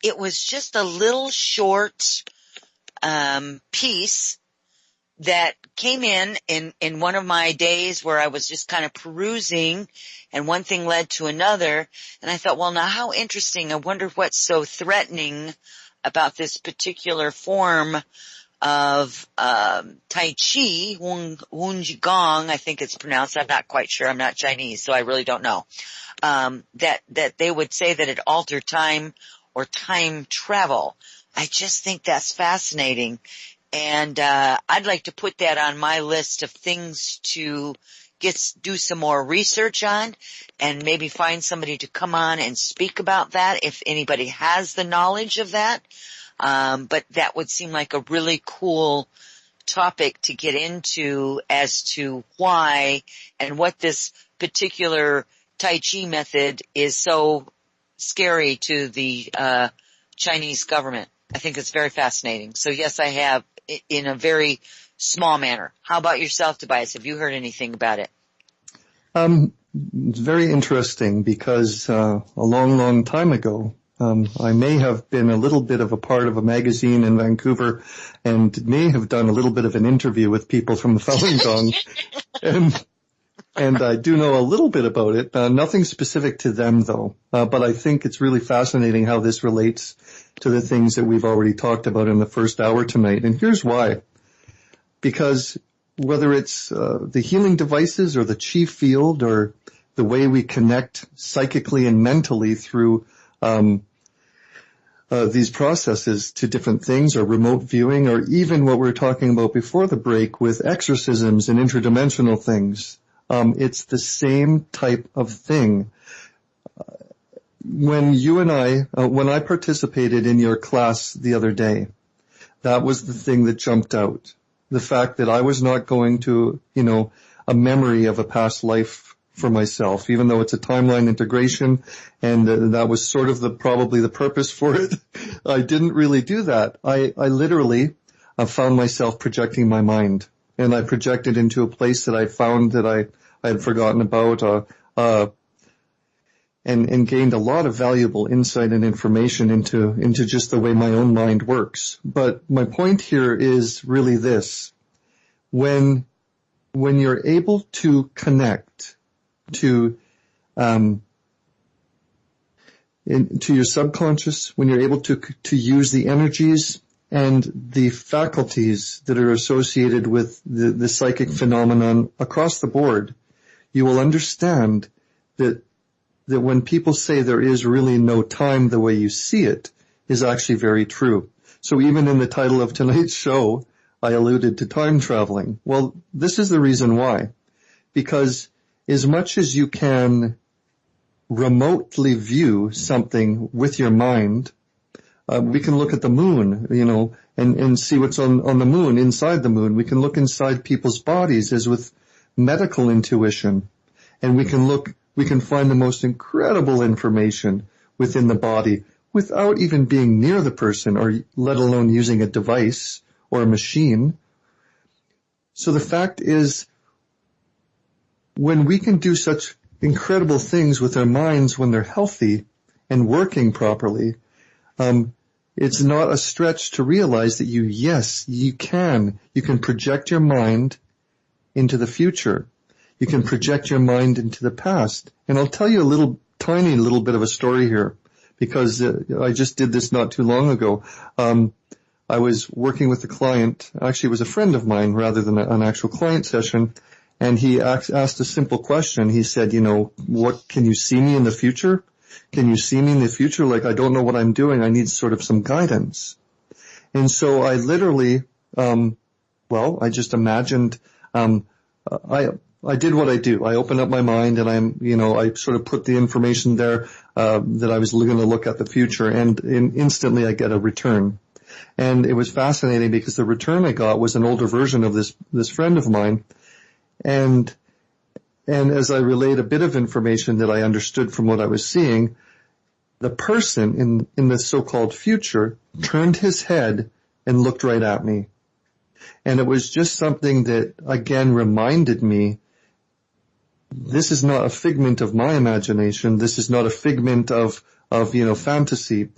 It was just a little short piece that came in one of my days where I was just kind of perusing, and one thing led to another, and I thought, well, now how interesting. I wonder what's so threatening about this particular form of Tai Chi, Wuzhigong, I think it's pronounced. I'm not quite sure. I'm not Chinese, so I really don't know. That they would say that it altered time or time travel. I just think that's fascinating. And I'd like to put that on my list of things to do some more research on, and maybe find somebody to come on and speak about that if anybody has the knowledge of that. But that would seem like a really cool topic to get into as to why and what this particular Tai Chi method is so scary to the Chinese government. I think it's very fascinating. So yes, I have, in a very small manner. How about yourself, Tobias? Have you heard anything about it? It's very interesting because a long time ago, I may have been a little bit of a part of a magazine in Vancouver and may have done a little bit of an interview with people from the Falun Gong. And I do know a little bit about it, nothing specific to them though. But I think it's really fascinating how this relates to the things that we've already talked about in the first hour tonight. And here's why. Because whether it's the healing devices or the chi field or the way we connect psychically and mentally through these processes to different things, or remote viewing, or even what we were talking about before the break with exorcisms and interdimensional things, it's the same type of thing. When you and when I participated in your class the other day, that was the thing that jumped out. The fact that I was not going to, a memory of a past life for myself, even though it's a timeline integration, and that was sort of probably the purpose for it. I didn't really do that. I literally found myself projecting my mind, and I projected into a place that I found that I had forgotten about, and gained a lot of valuable insight and information into just the way my own mind works. But my point here is really this. When you're able to connect to your subconscious, when you're able to use the energies and the faculties that are associated with the psychic phenomenon across the board, you will understand that when people say there is really no time the way you see it is actually very true. So even in the title of tonight's show, I alluded to time traveling. Well, this is the reason why. Because as much as you can remotely view something with your mind, we can look at the moon, and see what's on the moon, inside the moon. We can look inside people's bodies as with medical intuition. And we can find the most incredible information within the body without even being near the person, or let alone using a device or a machine. So the fact is, when we can do such incredible things with our minds when they're healthy and working properly, it's not a stretch to realize that you can project your mind into the future. You can project your mind into the past. And I'll tell you a tiny little bit of a story here, because I just did this not too long ago. I was working with a client. Actually, it was a friend of mine rather than an actual client session. And he asked a simple question. He said, what, can you see me in the future? Can you see me in the future? Like, I don't know what I'm doing. I need sort of some guidance. And so I literally, I just imagined, I did what I do. I opened up my mind and I sort of put the information there, that I was going to look at the future, and instantly I get a return. And it was fascinating because the return I got was an older version of this friend of mine. And as I relayed a bit of information that I understood from what I was seeing, the person in the so-called future turned his head and looked right at me. And it was just something that, again, reminded me, this is not a figment of my imagination. This is not a figment of fantasy.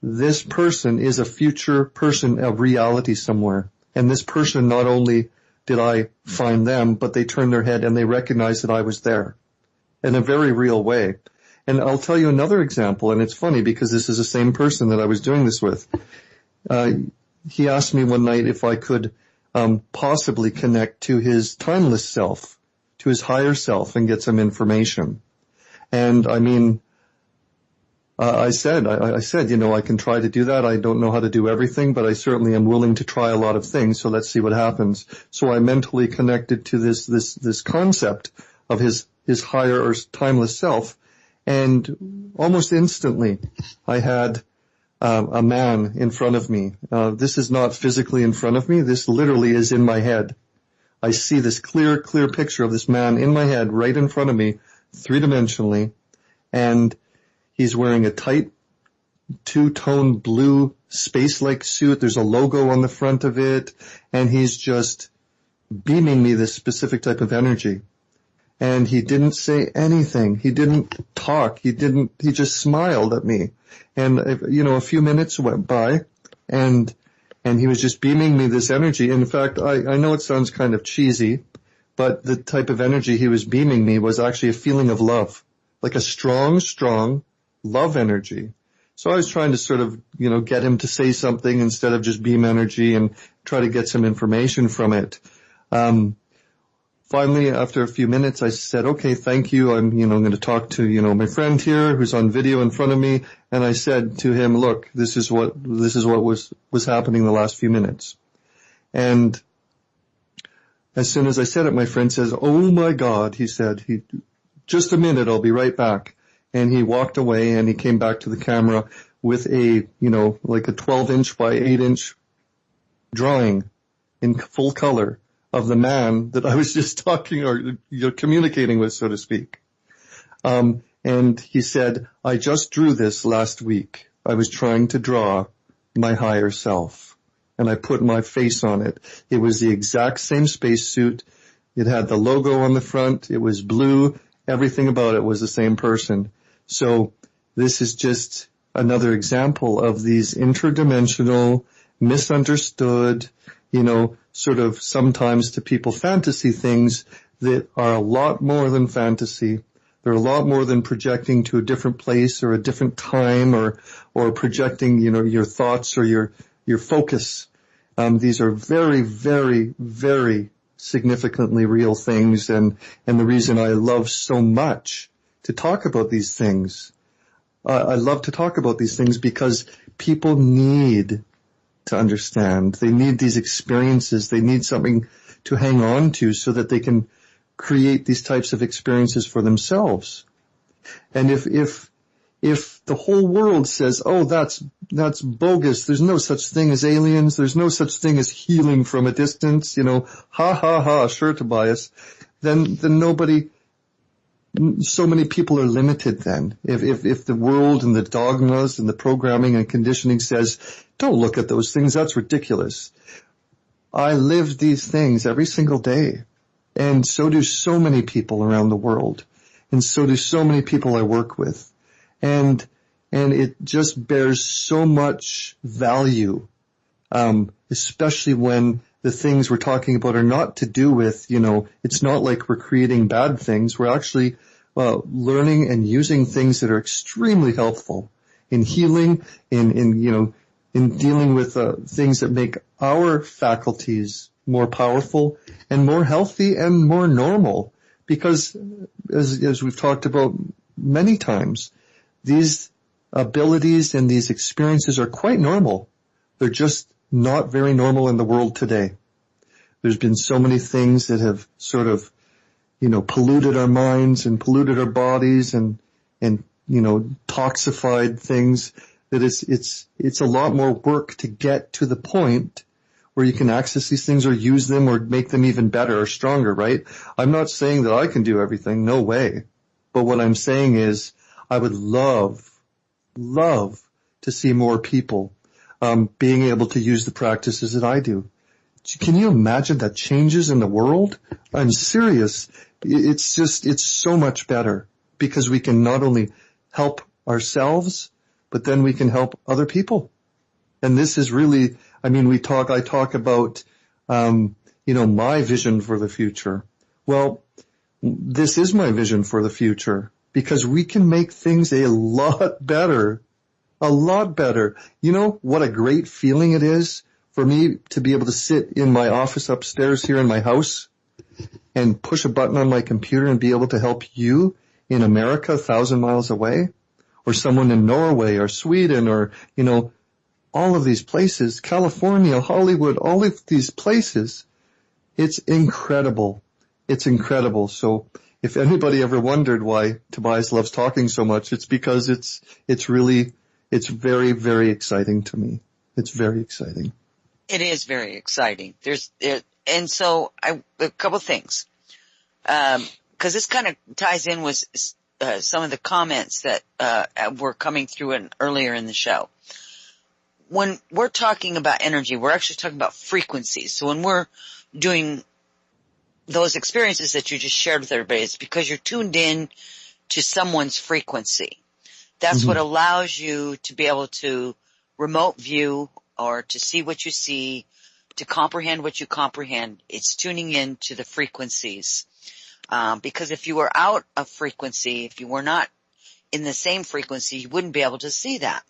This person is a future person, a reality somewhere. And this person, not only did I find them, but they turned their head and they recognized that I was there in a very real way. And I'll tell you another example, and it's funny because this is the same person that I was doing this with. He asked me one night if I could possibly connect to his timeless self, to his higher self, and get some information. And I mean, I said, I can try to do that. I don't know how to do everything, but I certainly am willing to try a lot of things. So let's see what happens. So I mentally connected to this concept of his higher or timeless self. And almost instantly I had a man in front of me. This is not physically in front of me. This literally is in my head. I see this clear picture of this man in my head right in front of me, three-dimensionally. And he's wearing a tight two-tone blue space-like suit. There's a logo on the front of it. And he's just beaming me this specific type of energy. And he didn't say anything. He didn't talk. He just smiled at me. And, a few minutes went by and he was just beaming me this energy. In fact, I know it sounds kind of cheesy, but the type of energy he was beaming me was actually a feeling of love, like a strong love energy. So I was trying to sort of, get him to say something instead of just beam energy and try to get some information from it. Finally, after a few minutes, I said, okay, thank you. I'm going to talk to, my friend here who's on video in front of me. And I said to him, look, this is what was happening the last few minutes. And as soon as I said it, my friend says, oh my God, he said, just a minute, I'll be right back. And he walked away and he came back to the camera with a, like a 12-inch by 8-inch drawing in full color of the man that I was just talking or communicating with, so to speak. And he said, I just drew this last week. I was trying to draw my higher self and I put my face on it. It was the exact same spacesuit. It had the logo on the front. It was blue. Everything about it was the same person. So this is just another example of these interdimensional, misunderstood, sort of sometimes to people fantasy things that are a lot more than fantasy. They're a lot more than projecting to a different place or a different time or projecting, your thoughts or your focus. These are very, very, very significantly real things. And the reason I love so much to talk about these things, I love to talk about these things because people need to understand. They need these experiences. They need something to hang on to so that they can create these types of experiences for themselves. And if the whole world says, oh, that's bogus, there's no such thing as aliens, there's no such thing as healing from a distance, sure, Tobias, then nobody, so many people are limited then. If the world and the dogmas and the programming and conditioning says, don't look at those things, that's ridiculous. I live these things every single day. And so do so many people around the world. And so do so many people I work with. And it just bears so much value, especially when the things we're talking about are not to do with, it's not like we're creating bad things. We're actually learning and using things that are extremely helpful in healing, in dealing with things that make our faculties more powerful, and more healthy and more normal. Because as we've talked about many times, these abilities and these experiences are quite normal. They're just not very normal in the world today. There's been so many things that have sort of, polluted our minds and polluted our bodies and, toxified things that it's a lot more work to get to the point where you can access these things or use them or make them even better or stronger, right? I'm not saying that I can do everything. No way. But what I'm saying is I would love to see more people being able to use the practices that I do. Can you imagine that changes in the world? I'm serious. It's so much better because we can not only help ourselves, but then we can help other people. And this is really, I talk about, my vision for the future. Well, this is my vision for the future because we can make things a lot better. A lot better. You know what a great feeling it is for me to be able to sit in my office upstairs here in my house and push a button on my computer and be able to help you in America 1,000 miles away, or someone in Norway or Sweden or, all of these places, California, Hollywood, all of these places. It's incredible. It's incredible. So if anybody ever wondered why Tobias loves talking so much, it's because it's very, very exciting to me. It's very exciting. It is very exciting. And so a couple things. 'Cause this kind of ties in with, some of the comments that, were coming through earlier in the show. When we're talking about energy, we're actually talking about frequencies. So when we're doing those experiences that you just shared with everybody, it's because you're tuned in to someone's frequency. That's what allows you to be able to remote view or to see what you see, to comprehend what you comprehend. It's tuning in to the frequencies. Because if you were out of frequency, if you were not in the same frequency, you wouldn't be able to see that.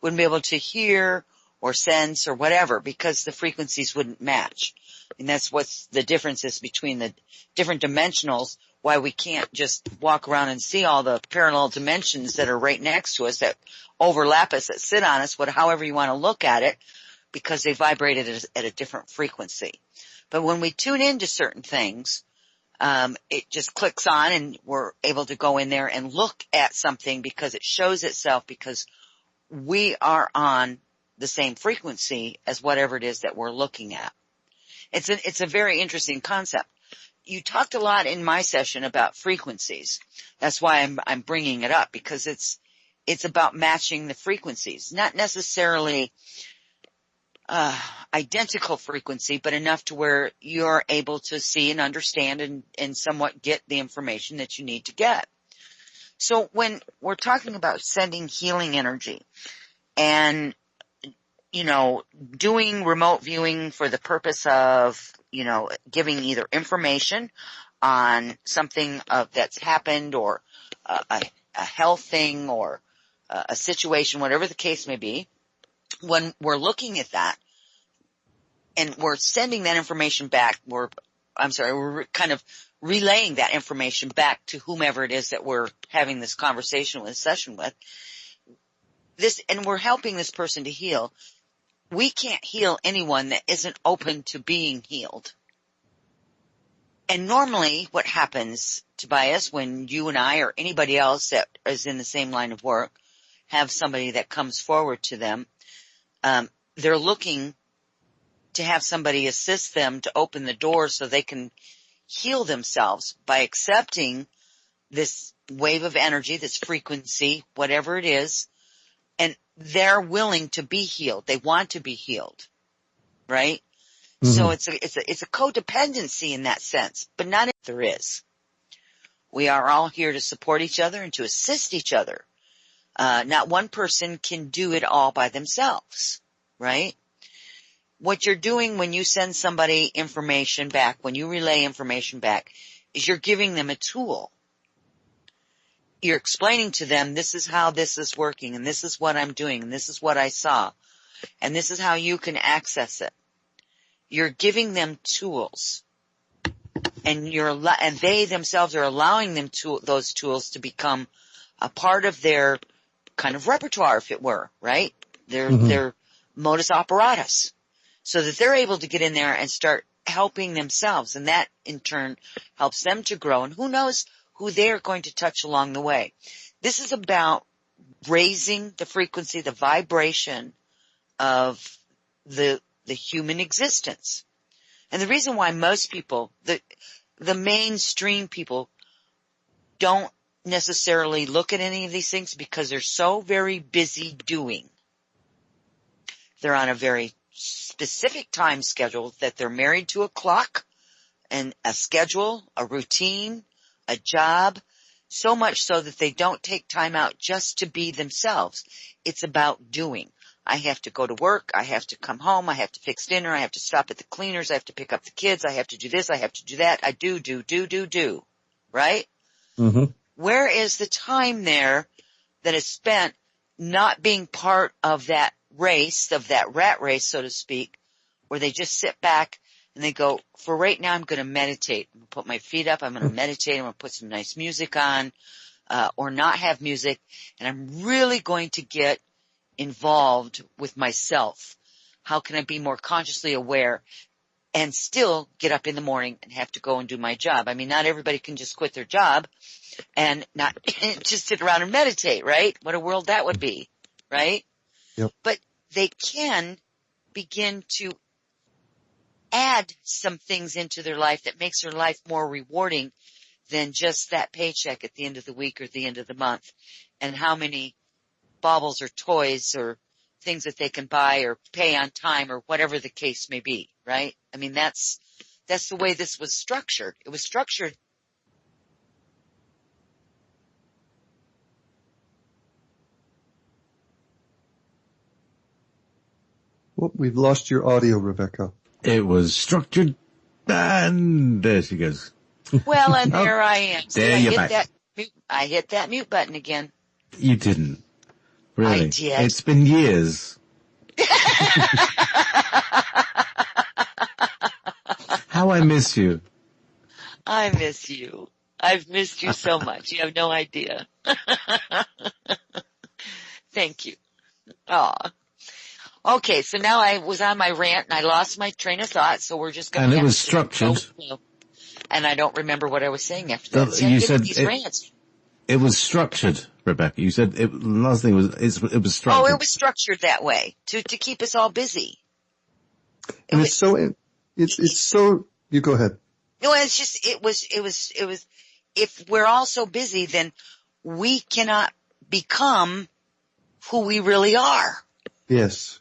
Wouldn't be able to hear or sense or whatever because the frequencies wouldn't match. And that's what's the differences between the different dimensionals, why we can't just walk around and see all the parallel dimensions that are right next to us, that overlap us, that sit on us, however you want to look at it, because they vibrated at a different frequency. But when we tune into certain things, it just clicks on and we're able to go in there and look at something because it shows itself because we are on the same frequency as whatever it is that we're looking at. It's a very interesting concept. You talked a lot in my session about frequencies. That's why I'm bringing it up, because it's about matching the frequencies, not necessarily identical frequency, but enough to where you're able to see and understand and somewhat get the information that you need to get. So when we're talking about sending healing energy and, doing remote viewing for the purpose of, giving either information on something that's happened or a health thing or a situation, whatever the case may be, when we're looking at that and we're sending that information back, we're kind of relaying that information back to whomever it is that we're having this conversation with, session with, and we're helping this person to heal. We can't heal anyone that isn't open to being healed. And normally what happens, Tobias, when you and I or anybody else that is in the same line of work have somebody that comes forward to them, they're looking to have somebody assist them to open the door so they can heal themselves by accepting this wave of energy, this frequency, whatever it is, and they're willing to be healed. They want to be healed, right? Mm-hmm. So it's a codependency in that sense, but not if there is. We are all here to support each other and to assist each other. Not one person can do it all by themselves, right? What you're doing when you send somebody information back, when you relay information back, is you're giving them a tool. You're explaining to them, this is how this is working, and this is what I'm doing, and this is what I saw, and this is how you can access it. you're giving them tools, and they themselves are allowing them those tools to become a part of their kind of repertoire, if it were, right? Their modus operatus, so that they're able to get in there and start helping themselves, and that in turn helps them to grow, and who knows who they're going to touch along the way. This is about raising the frequency, the vibration of the human existence. And the reason why most people, the mainstream people, don't necessarily look at any of these things, because they're so very busy doing. They're on a very specific time schedule, that they're married to a clock and a schedule, a routine, a job, so much so that they don't take time out just to be themselves. It's about doing. I have to go to work. I have to come home. I have to fix dinner. I have to stop at the cleaners. I have to pick up the kids. I have to do this. I have to do that. I do. Right? Mm-hmm. Where is the time there that is spent not being part of that race, of that rat race, so to speak, where they just sit back and they go, for right now, I'm going to meditate. I'm going to put my feet up. I'm going to meditate. I'm going to put some nice music on, or not have music. And I'm really going to get involved with myself. How can I be more consciously aware and still get up in the morning and have to go and do my job? I mean, not everybody can just quit their job and not just sit around and meditate, right? What a world that would be, right? Yep. But they can begin to add some things into their life that makes their life more rewarding than just that paycheck at the end of the week or the end of the month, and how many baubles or toys or things that they can buy or pay on time or whatever the case may be, right? I mean, that's the way this was structured. It was structured. Well, we've lost your audio, Rebecca. It was structured, and there she goes. Well, and there I am. There you're back. I hit that mute button again. You didn't. Really? I did. It's been years. How I miss you. I miss you. I've missed you so much. You have no idea. Thank you. Aw. Okay, so now I was on my rant and I lost my train of thought, so we're just going to. And it was structured. And I don't remember what I was saying after that. You said these rants. It was structured, Rebecca. You said last thing was it was structured. Oh, it was structured that way to keep us all busy. And it's so. You go ahead. No, it's just it was. If we're all so busy, then we cannot become who we really are. Yes.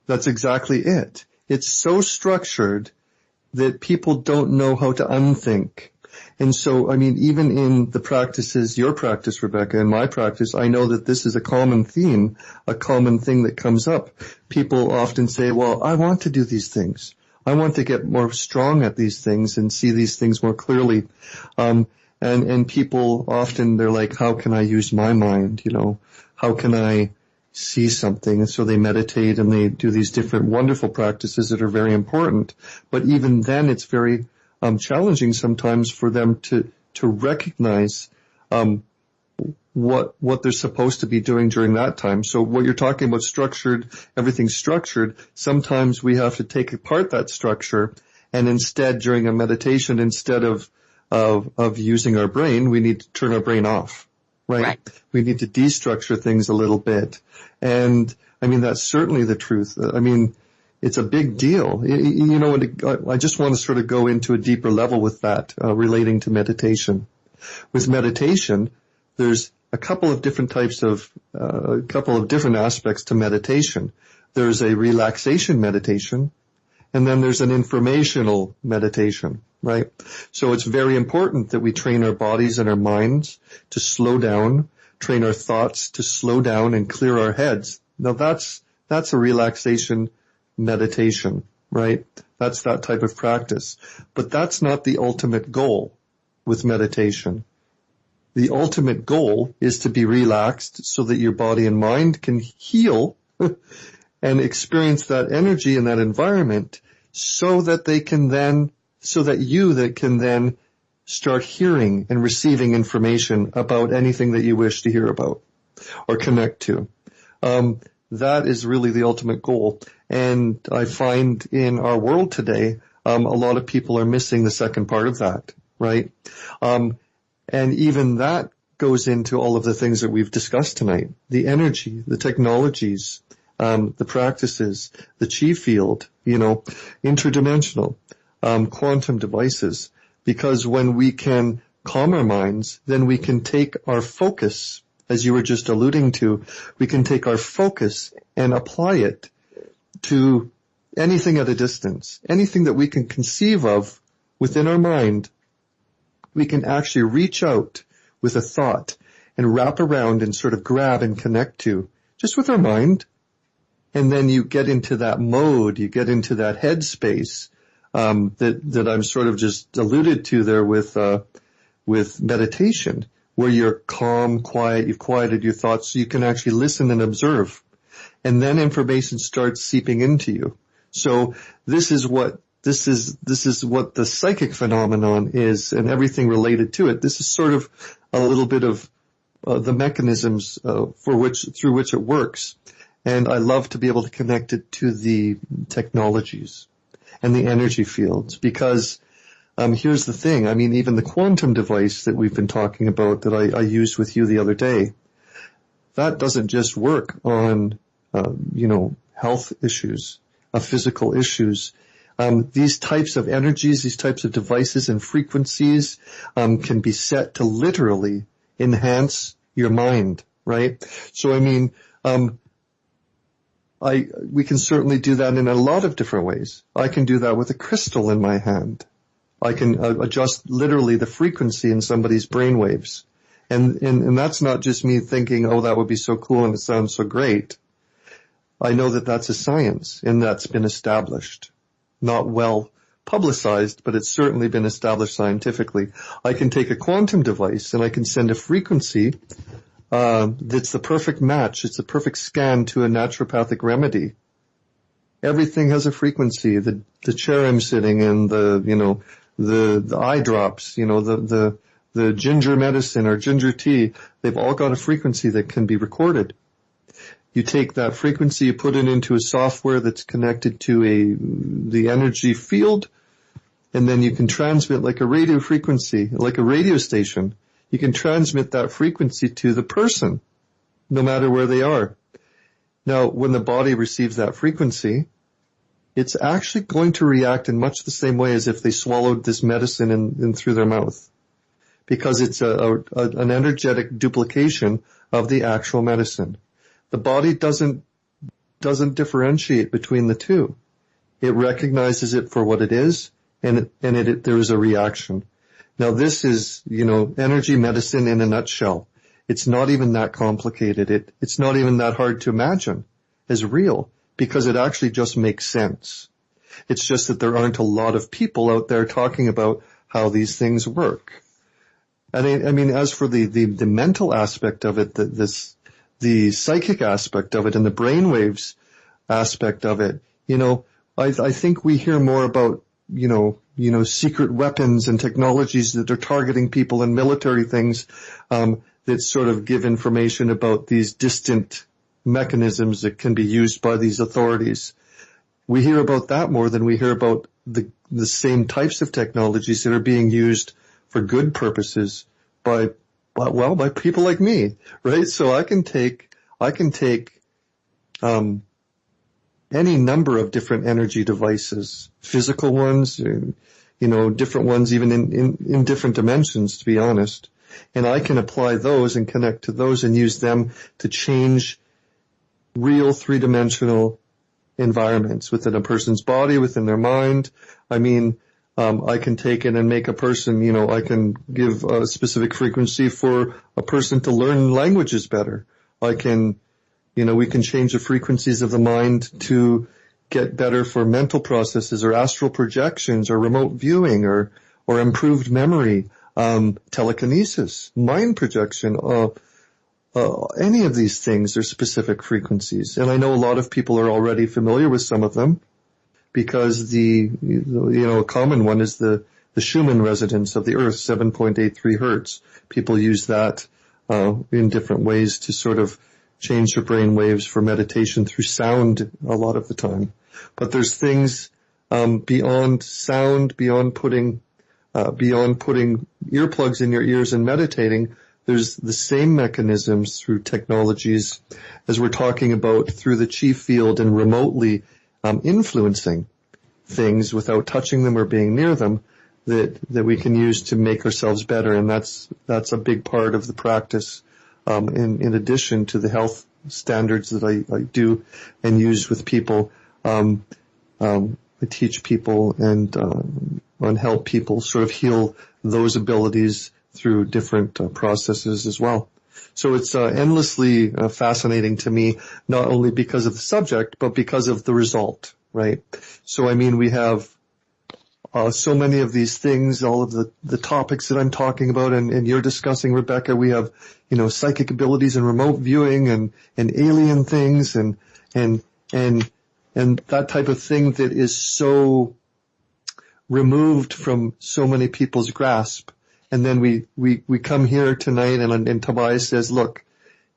That's exactly it. It's so structured that people don't know how to unthink. And so, I mean, even in the practices, your practice, Rebecca, and my practice, I know that this is a common theme, a common thing that comes up. People often say, well, I want to do these things. I want to get more strong at these things and see these things more clearly. And people often, they're like, how can I use my mind? You know, how can I see something? And so they meditate and they do these different wonderful practices that are very important. But even then it's very challenging sometimes for them to recognize what they're supposed to be doing during that time. So what you're talking about, structured, everything's structured, sometimes we have to take apart that structure, and instead during a meditation, instead of using our brain, we need to turn our brain off. Right? We need to destructure things a little bit. And I mean, that's certainly the truth. I mean, it's a big deal. You know, I just want to sort of go into a deeper level with that, relating to meditation. With meditation, there's a couple of different types of, a couple of different aspects to meditation. There's a relaxation meditation, and then there's an informational meditation, right? So it's very important that we train our bodies and our minds to slow down, train our thoughts to slow down and clear our heads. Now that's a relaxation meditation, right? That's that type of practice. But that's not the ultimate goal with meditation. The ultimate goal is to be relaxed so that your body and mind can heal and experience that energy in that environment so that you can then start hearing and receiving information about anything that you wish to hear about or connect to. That is really the ultimate goal. And I find in our world today, a lot of people are missing the second part of that, right? And even that goes into all of the things that we've discussed tonight. The energy, the technologies, the practices, the chi field, interdimensional, quantum devices. Because when we can calm our minds, then we can take our focus, as you were just alluding to, we can take our focus and apply it to anything at a distance, anything that we can conceive of within our mind. We can actually reach out with a thought and wrap around and sort of grab and connect to just with our mind. And then you get into that mode, you get into that headspace that I'm sort of just alluded to there with meditation, where you're calm, quiet, you've quieted your thoughts so you can actually listen and observe. And then information starts seeping into you. So this is what the psychic phenomenon is, and everything related to it. This is sort of a little bit of the mechanisms through which it works. And I love to be able to connect it to the technologies and the energy fields, because here's the thing. I mean, even the quantum device that we've been talking about that I used with you the other day, that doesn't just work on health issues, physical issues. These types of energies, these types of devices and frequencies can be set to literally enhance your mind, right? So I mean, we can certainly do that in a lot of different ways. I can do that with a crystal in my hand. I can adjust literally the frequency in somebody's brain waves. And that's not just me thinking, oh, that would be so cool and it sounds so great. I know that that's a science and that's been established. Not well publicized, but it's certainly been established scientifically. I can take a quantum device and I can send a frequency that's the perfect match. It's a perfect scan to a naturopathic remedy. Everything has a frequency. The chair I'm sitting in, the eye drops, the ginger medicine or ginger tea, they've all got a frequency that can be recorded. You take that frequency, you put it into a software that's connected to the energy field, and then you can transmit like a radio frequency, like a radio station. You can transmit that frequency to the person, no matter where they are. Now, when the body receives that frequency, it's actually going to react in much the same way as if they swallowed this medicine in through their mouth, because it's an energetic duplication of the actual medicine. The body doesn't differentiate between the two. It recognizes it for what it is, and there is a reaction. Now this is, energy medicine in a nutshell. It's not even that complicated. It's not even that hard to imagine as real, because it actually just makes sense. It's just that there aren't a lot of people out there talking about how these things work. And I mean, as for the mental aspect of it, the psychic aspect of it and the brainwaves aspect of it, I think we hear more about, secret weapons and technologies that are targeting people and military things, that sort of give information about these distant mechanisms that can be used by these authorities. We hear about that more than we hear about the same types of technologies that are being used for good purposes by people like me, right? So I can take any number of different energy devices, physical ones, different ones even in different dimensions, to be honest. And I can apply those and connect to those and use them to change real three-dimensional environments within a person's body, within their mind. I mean, I can take it and make a person, I can give a specific frequency for a person to learn languages better. I can, we can change the frequencies of the mind to get better for mental processes or astral projections or remote viewing or improved memory, telekinesis, mind projection, any of these things are specific frequencies. And I know a lot of people are already familiar with some of them. because a common one is the Schumann resonance of the earth, 7.83 hertz. People use that, in different ways to sort of change their brain waves for meditation through sound a lot of the time. But there's things, beyond sound, beyond putting earplugs in your ears and meditating. There's the same mechanisms through technologies as we're talking about through the chi field and remotely influencing things without touching them or being near them that we can use to make ourselves better. And that's a big part of the practice, in addition to the health standards that I do and use with people. I teach people and help people sort of heal those abilities through different processes as well. So it's endlessly fascinating to me, not only because of the subject, but because of the result, right? So I mean, we have so many of these things, all of the topics that I'm talking about and you're discussing, Rebecca. We have, psychic abilities and remote viewing and alien things and that type of thing that is so removed from so many people's grasp. And then we come here tonight and Tobias says, look,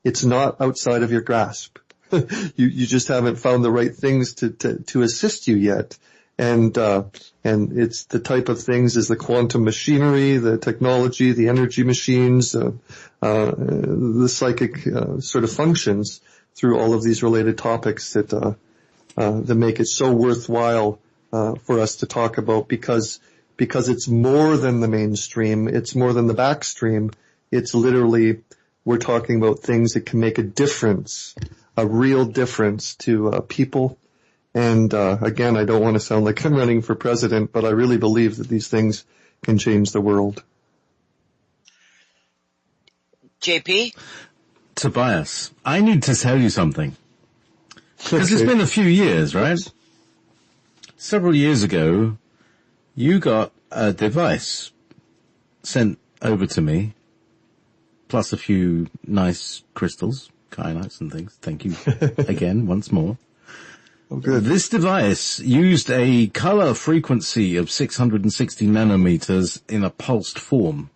it's not outside of your grasp. You just haven't found the right things to assist you yet. And it's the type of things as the quantum machinery, the technology, the energy machines, the psychic, sort of functions through all of these related topics that make it so worthwhile, for us to talk about because it's more than the mainstream. It's more than the backstream. It's literally, we're talking about things that can make a difference, a real difference to people. And again, I don't want to sound like I'm running for president, but I really believe that these things can change the world. JP? Tobias, I need to tell you something. Because it's been a few years, right? Several years ago, you got a device sent over to me, plus a few nice crystals, kyanites and things. Thank you again, once more. Oh, good. This device used a color frequency of 660 nanometers in a pulsed form,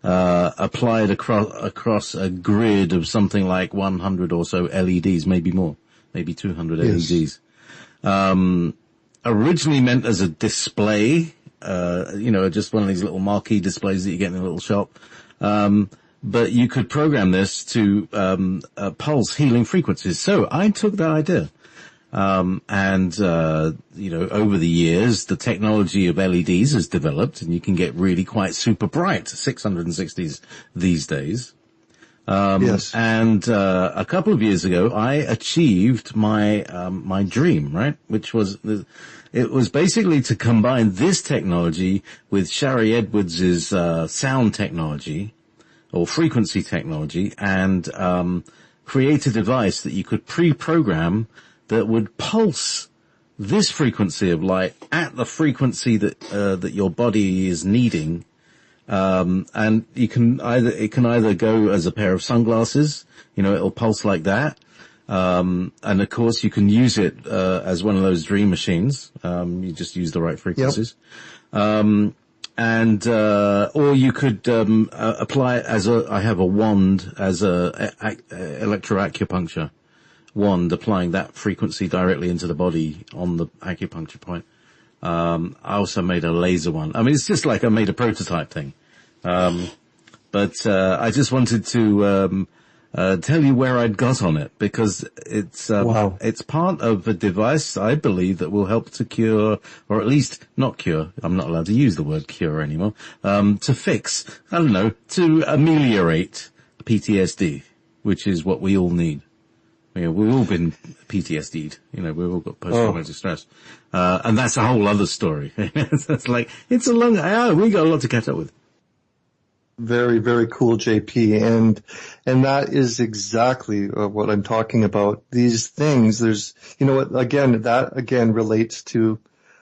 applied across a grid of something like 100 or so LEDs, maybe more, maybe 200 LEDs. Originally meant as a display, just one of these little marquee displays that you get in a little shop. But you could program this to pulse healing frequencies. So I took that idea. Over the years, the technology of LEDs has developed and you can get really quite super bright 660s these days. Yes. And a couple of years ago, I achieved my dream, right? Which was, it was basically to combine this technology with Shari Edwards's sound technology or frequency technology and create a device that you could pre-program that would pulse this frequency of light at the frequency that your body is needing. And it can either go as a pair of sunglasses, it'll pulse like that. And of course you can use it, as one of those dream machines. You just use the right frequencies. Yep. Or you could, apply it I have a wand as electroacupuncture wand, applying that frequency directly into the body on the acupuncture point. I also made a laser one. I mean, it's just like I made a prototype thing. But I just wanted to tell you where I'd got on it because it's Wow. It's part of a device I believe that will help to cure, or at least not cure. I'm not allowed to use the word cure anymore. To fix, to ameliorate PTSD, which is what we all need. We've all been PTSD'd, we've all got post-traumatic stress. And that's a whole other story. It's like, we got a lot to catch up with. Very, very cool, JP. And that is exactly what I'm talking about. These things, that again relates to,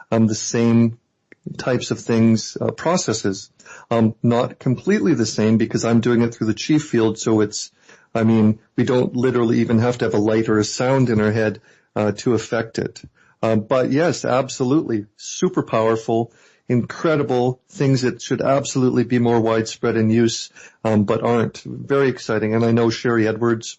the same types of things, processes. Not completely the same because I'm doing it through the chi field. So we don't literally even have to have a light or a sound in our head, to affect it. But yes, absolutely, super powerful, incredible things that should absolutely be more widespread in use, but aren't. Very exciting. And I know Sherry Edwards.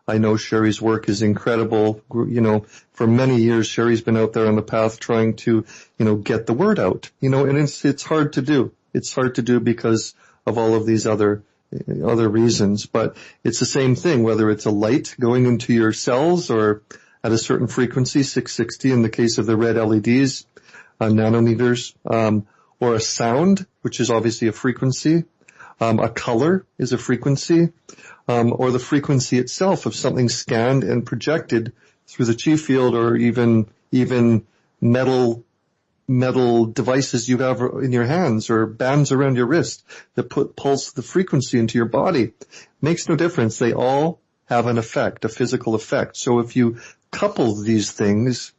I know Sherry's work is incredible. You know, for many years, Sherry's been out there on the path trying to, you know, get the word out. You know, and it's hard to do. It's hard to do because of all of these other reasons. But it's the same thing, whether it's a light going into your cells or at a certain frequency, 660 in the case of the red LEDs, nanometers, or a sound, which is obviously a frequency. A color is a frequency, or the frequency itself of something scanned and projected through the chi field, or even metal devices you have in your hands or bands around your wrist that pulse the frequency into your body. Makes no difference. They all have an effect, a physical effect. So if you couple these things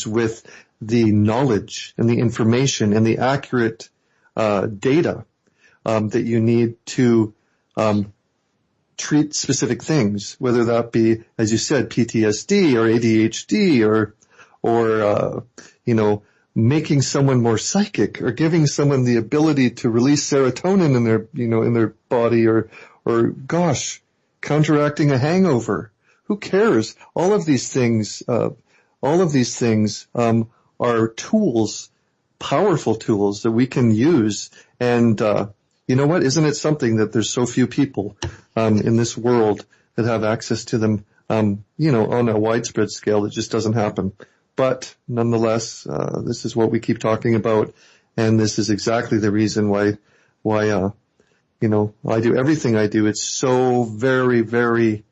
with the knowledge and the information and the accurate data that you need to treat specific things, whether that be, as you said, PTSD or ADHD or you know, making someone more psychic or giving someone the ability to release serotonin in their, you know, in their body or gosh, counteracting a hangover. Who cares? All of these things are tools, powerful tools that we can use. And, you know what? Isn't it something that there's so few people, in this world that have access to them, you know, on a widespread scale? It just doesn't happen. But nonetheless, this is what we keep talking about. And this is exactly the reason why, you know, I do everything I do. It's so very, very,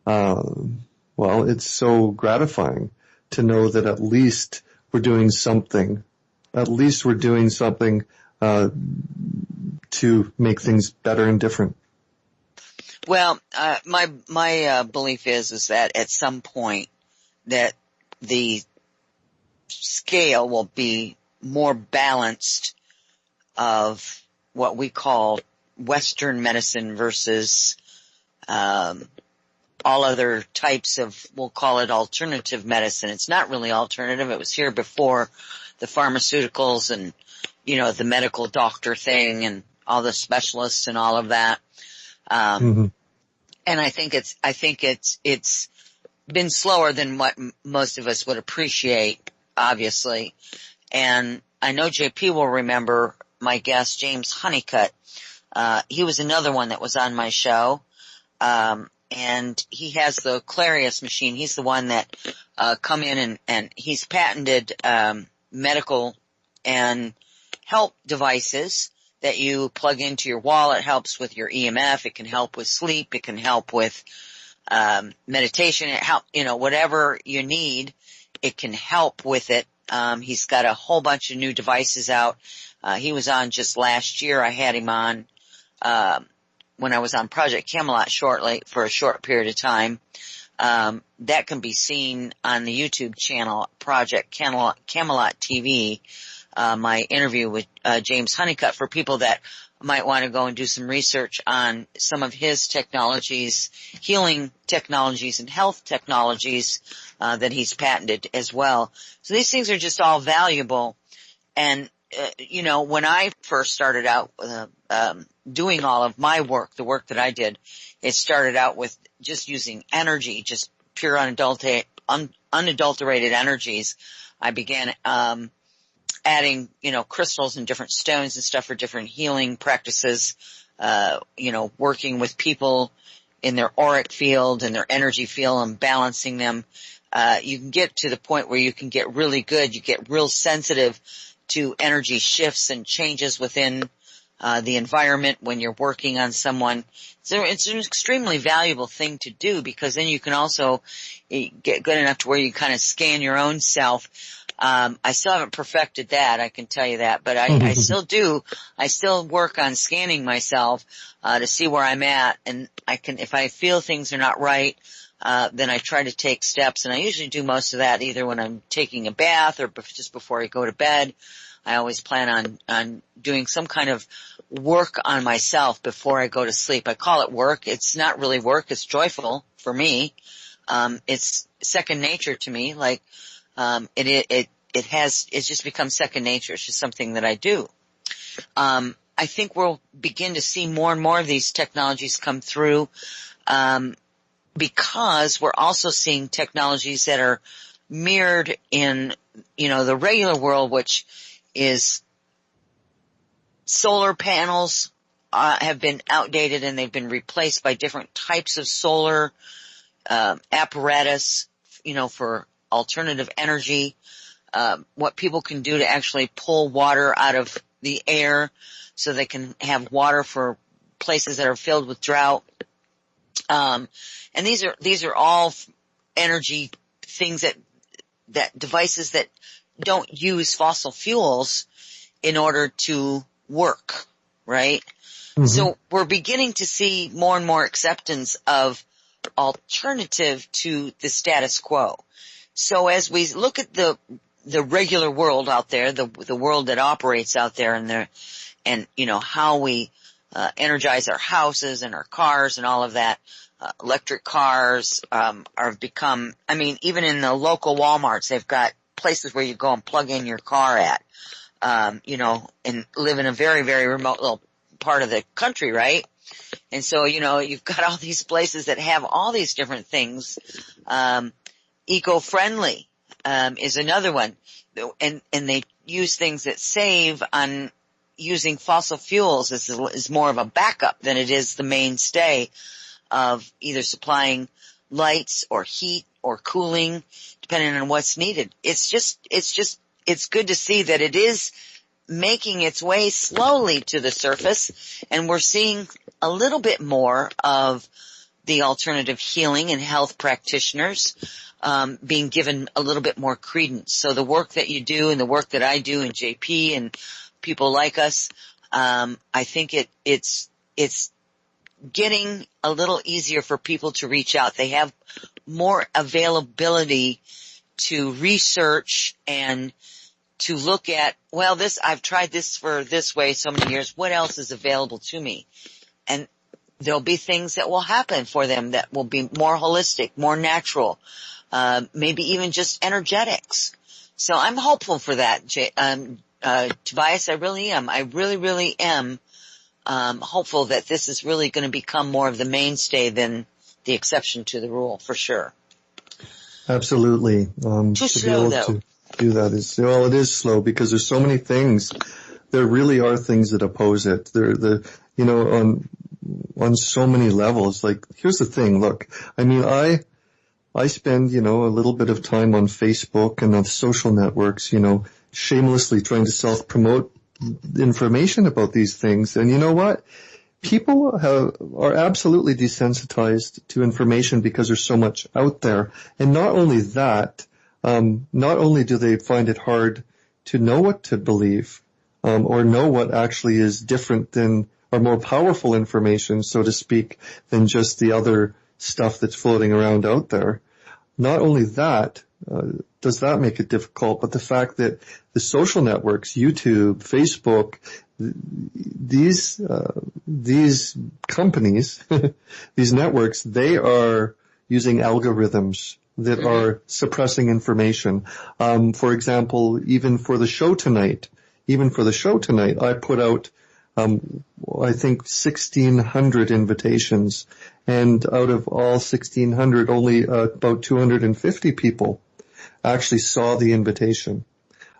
well, it's so gratifying to know that at least we're doing something. At least we're doing something, to make things better and different. Well, my belief is that at some point that the scale will be more balanced of what we call Western medicine versus all other types of, we'll call it alternative medicine. It's not really alternative. It was here before the pharmaceuticals and, you know, the medical doctor thing and all the specialists and all of that. And I think it's been slower than what most of us would appreciate, obviously. And I know JP will remember my guest, James Honeycutt. He was another one that was on my show. And he has the Clarius machine. He's the one that, come in and he's patented, medical and help devices that you plug into your wall. It helps with your EMF. It can help with sleep. It can help with, meditation. It help, you know, whatever you need, it can help with it. He's got a whole bunch of new devices out. He was on just last year. I had him on, when I was on Project Camelot for a short period of time. That can be seen on the YouTube channel, Project Camelot TV, my interview with, James Honeycutt, for people that might want to go and do some research on some of his technologies, healing technologies and health technologies, that he's patented as well. So these things are just all valuable. And, you know, when I first started out, doing all of my work, the work that I did, it started out with just using energy, just pure unadulterated energies. I began, adding, you know, crystals and different stones and stuff for different healing practices, you know, working with people in their auric field and their energy field and balancing them. You can get to the point where you can get really good. You get real sensitive to energy shifts and changes within the environment when you're working on someone. So it's an extremely valuable thing to do, because then you can also get good enough to where you kind of scan your own self. I still haven't perfected that, I can tell you that, but I still do. I still work on scanning myself to see where I'm at, and I can, if I feel things are not right, then I try to take steps, and I usually do most of that either when I'm taking a bath or just before I go to bed. I always plan on doing some kind of work on myself before I go to sleep. I call it work. It's not really work. It's joyful for me. It's second nature to me. Like, it's just become second nature. It's just something that I do. I think we'll begin to see more and more of these technologies come through, because we're also seeing technologies that are mirrored in, the regular world, which is solar panels, have been outdated and they've been replaced by different types of solar, apparatus, for alternative energy, what people can do to actually pull water out of the air so they can have water for places that are filled with drought. And these are all energy things that devices that don't use fossil fuels in order to work, right? Mm-hmm. So we're beginning to see more and more acceptance of alternative to the status quo. So as we look at the regular world out there, the world that operates out there and how we energize our houses and our cars and all of that, electric cars are become, even in the local Walmarts, they've got places where you go and plug in your car at, and live in a very, very remote little part of the country, right? And so, you've got all these places that have all these different things. Eco-friendly is another one. And they use things that save on using fossil fuels is more of a backup than it is the mainstay of either supplying lights or heat or cooling, depending on what's needed. It's good to see that it is making its way slowly to the surface, and we're seeing a little bit more of the alternative healing and health practitioners being given a little bit more credence. So the work that you do and the work that I do and JP and people like us, I think it's getting a little easier for people to reach out. They have more availability to research and to look at, I've tried this for this way so many years. What else is available to me? And there'll be things that will happen for them that will be more holistic, more natural, maybe even just energetics. So I'm hopeful for that, Tobias. I really am. I really, really am hopeful that this is really going to become more of the mainstay than the exception to the rule, for sure. Absolutely. Too slow, though. To do that it is slow because there's so many things. There really are things that oppose it. On so many levels. Like, here's the thing. Look, I spend, a little bit of time on Facebook and on social networks, shamelessly trying to self-promote information about these things. And you know what? People are absolutely desensitized to information because there's so much out there. And not only that, not only do they find it hard to know what to believe, or know what actually is different than, or more powerful information, so to speak, than just the other stuff that's floating around out there. Not only that, does that make it difficult, but the fact that the social networks, YouTube, Facebook, these companies, these networks, they are using algorithms that are suppressing information. For example, even for the show tonight, I put out, I think 1,600 invitations, and out of all 1,600, only about 250 people actually saw the invitation.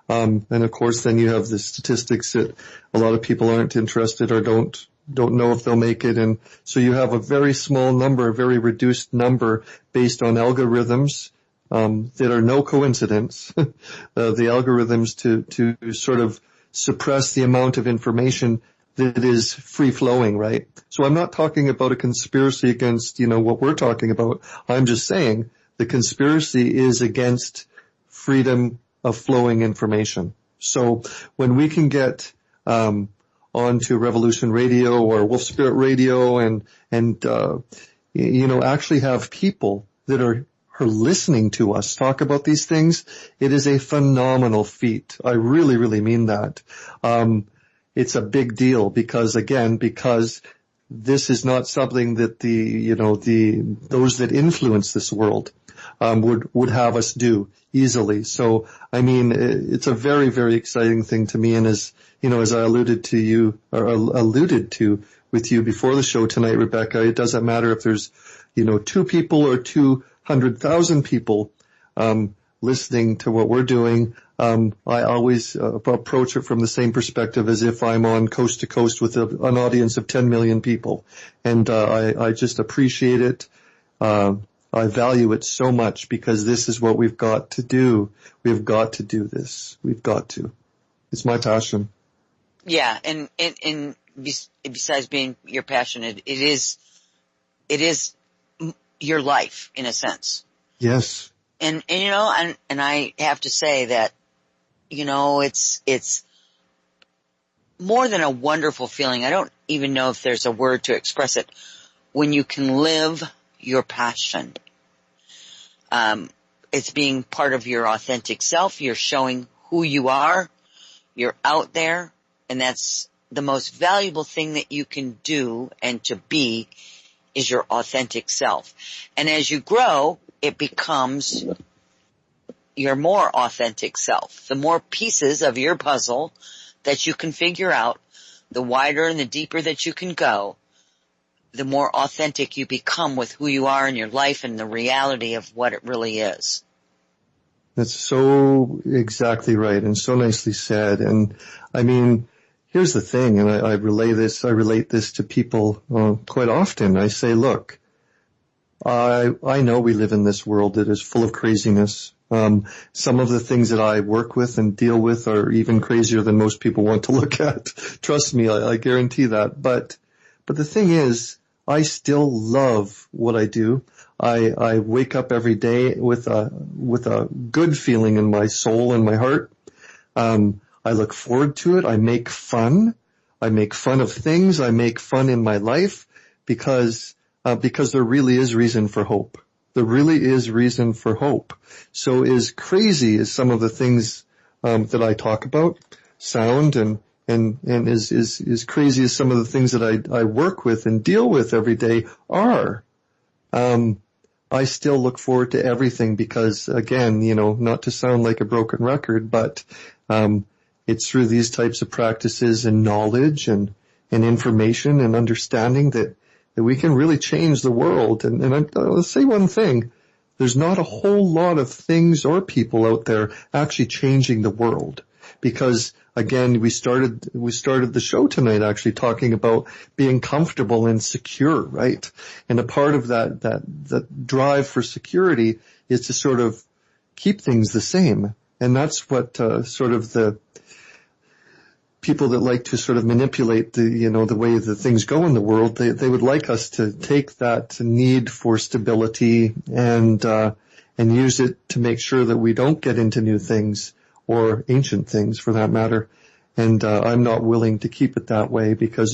And of course, then you have the statistics that a lot of people aren't interested or don't know if they'll make it. And so you have a very small number, a very reduced number based on algorithms, that are no coincidence. The algorithms to sort of suppress the amount of information that is free flowing, right? So I'm not talking about a conspiracy against, what we're talking about. I'm just saying the conspiracy is against freedom of flowing information. So when we can get onto Revolution Radio or Wolf Spirit Radio and actually have people that are listening to us talk about these things, it is a phenomenal feat. I really, really mean that. It's a big deal because this is not something that those that influence this world would have us do easily. So, I mean, it's a very, very exciting thing to me. And as I alluded to with you before the show tonight, Rebecca, it doesn't matter if there's, 2 people or 200,000 people, listening to what we're doing. I always approach it from the same perspective as if I'm on coast to coast with an audience of 10 million people. And I just appreciate it. I value it so much because this is what we've got to do. We've got to do this. We've got to. It's my passion. Yeah, and besides being your passion, it is your life in a sense. Yes. And I have to say that, it's more than a wonderful feeling. I don't even know if there's a word to express it. When you can live your passion, it's being part of your authentic self. You're showing who you are. You're out there, and that's the most valuable thing that you can do and to be is your authentic self. And as you grow, it becomes your more authentic self. The more pieces of your puzzle that you can figure out, the wider and the deeper that you can go, the more authentic you become with who you are in your life and the reality of what it really is. That's so exactly right and so nicely said. And I mean, here's the thing, and I relate this to people quite often. I say, look, I know we live in this world that is full of craziness. Some of the things that I work with and deal with are even crazier than most people want to look at. Trust me, I guarantee that. But the thing is, I still love what I do. I wake up every day with a good feeling in my soul and my heart. I look forward to it. I make fun. I make fun of things. I make fun in my life because there really is reason for hope. There really is reason for hope. So as crazy as some of the things that I talk about sound and as crazy as some of the things that I work with and deal with every day are, I still look forward to everything because, again, not to sound like a broken record, but it's through these types of practices and knowledge and information and understanding that we can really change the world. And I'll say one thing. There's not a whole lot of things or people out there actually changing the world because, again, we started the show tonight actually talking about being comfortable and secure, right? And a part of that drive for security is to sort of keep things the same. And that's what sort of the people that like to sort of manipulate the way that things go in the world, they would like us to take that need for stability and use it to make sure that we don't get into new things or ancient things for that matter. And I'm not willing to keep it that way because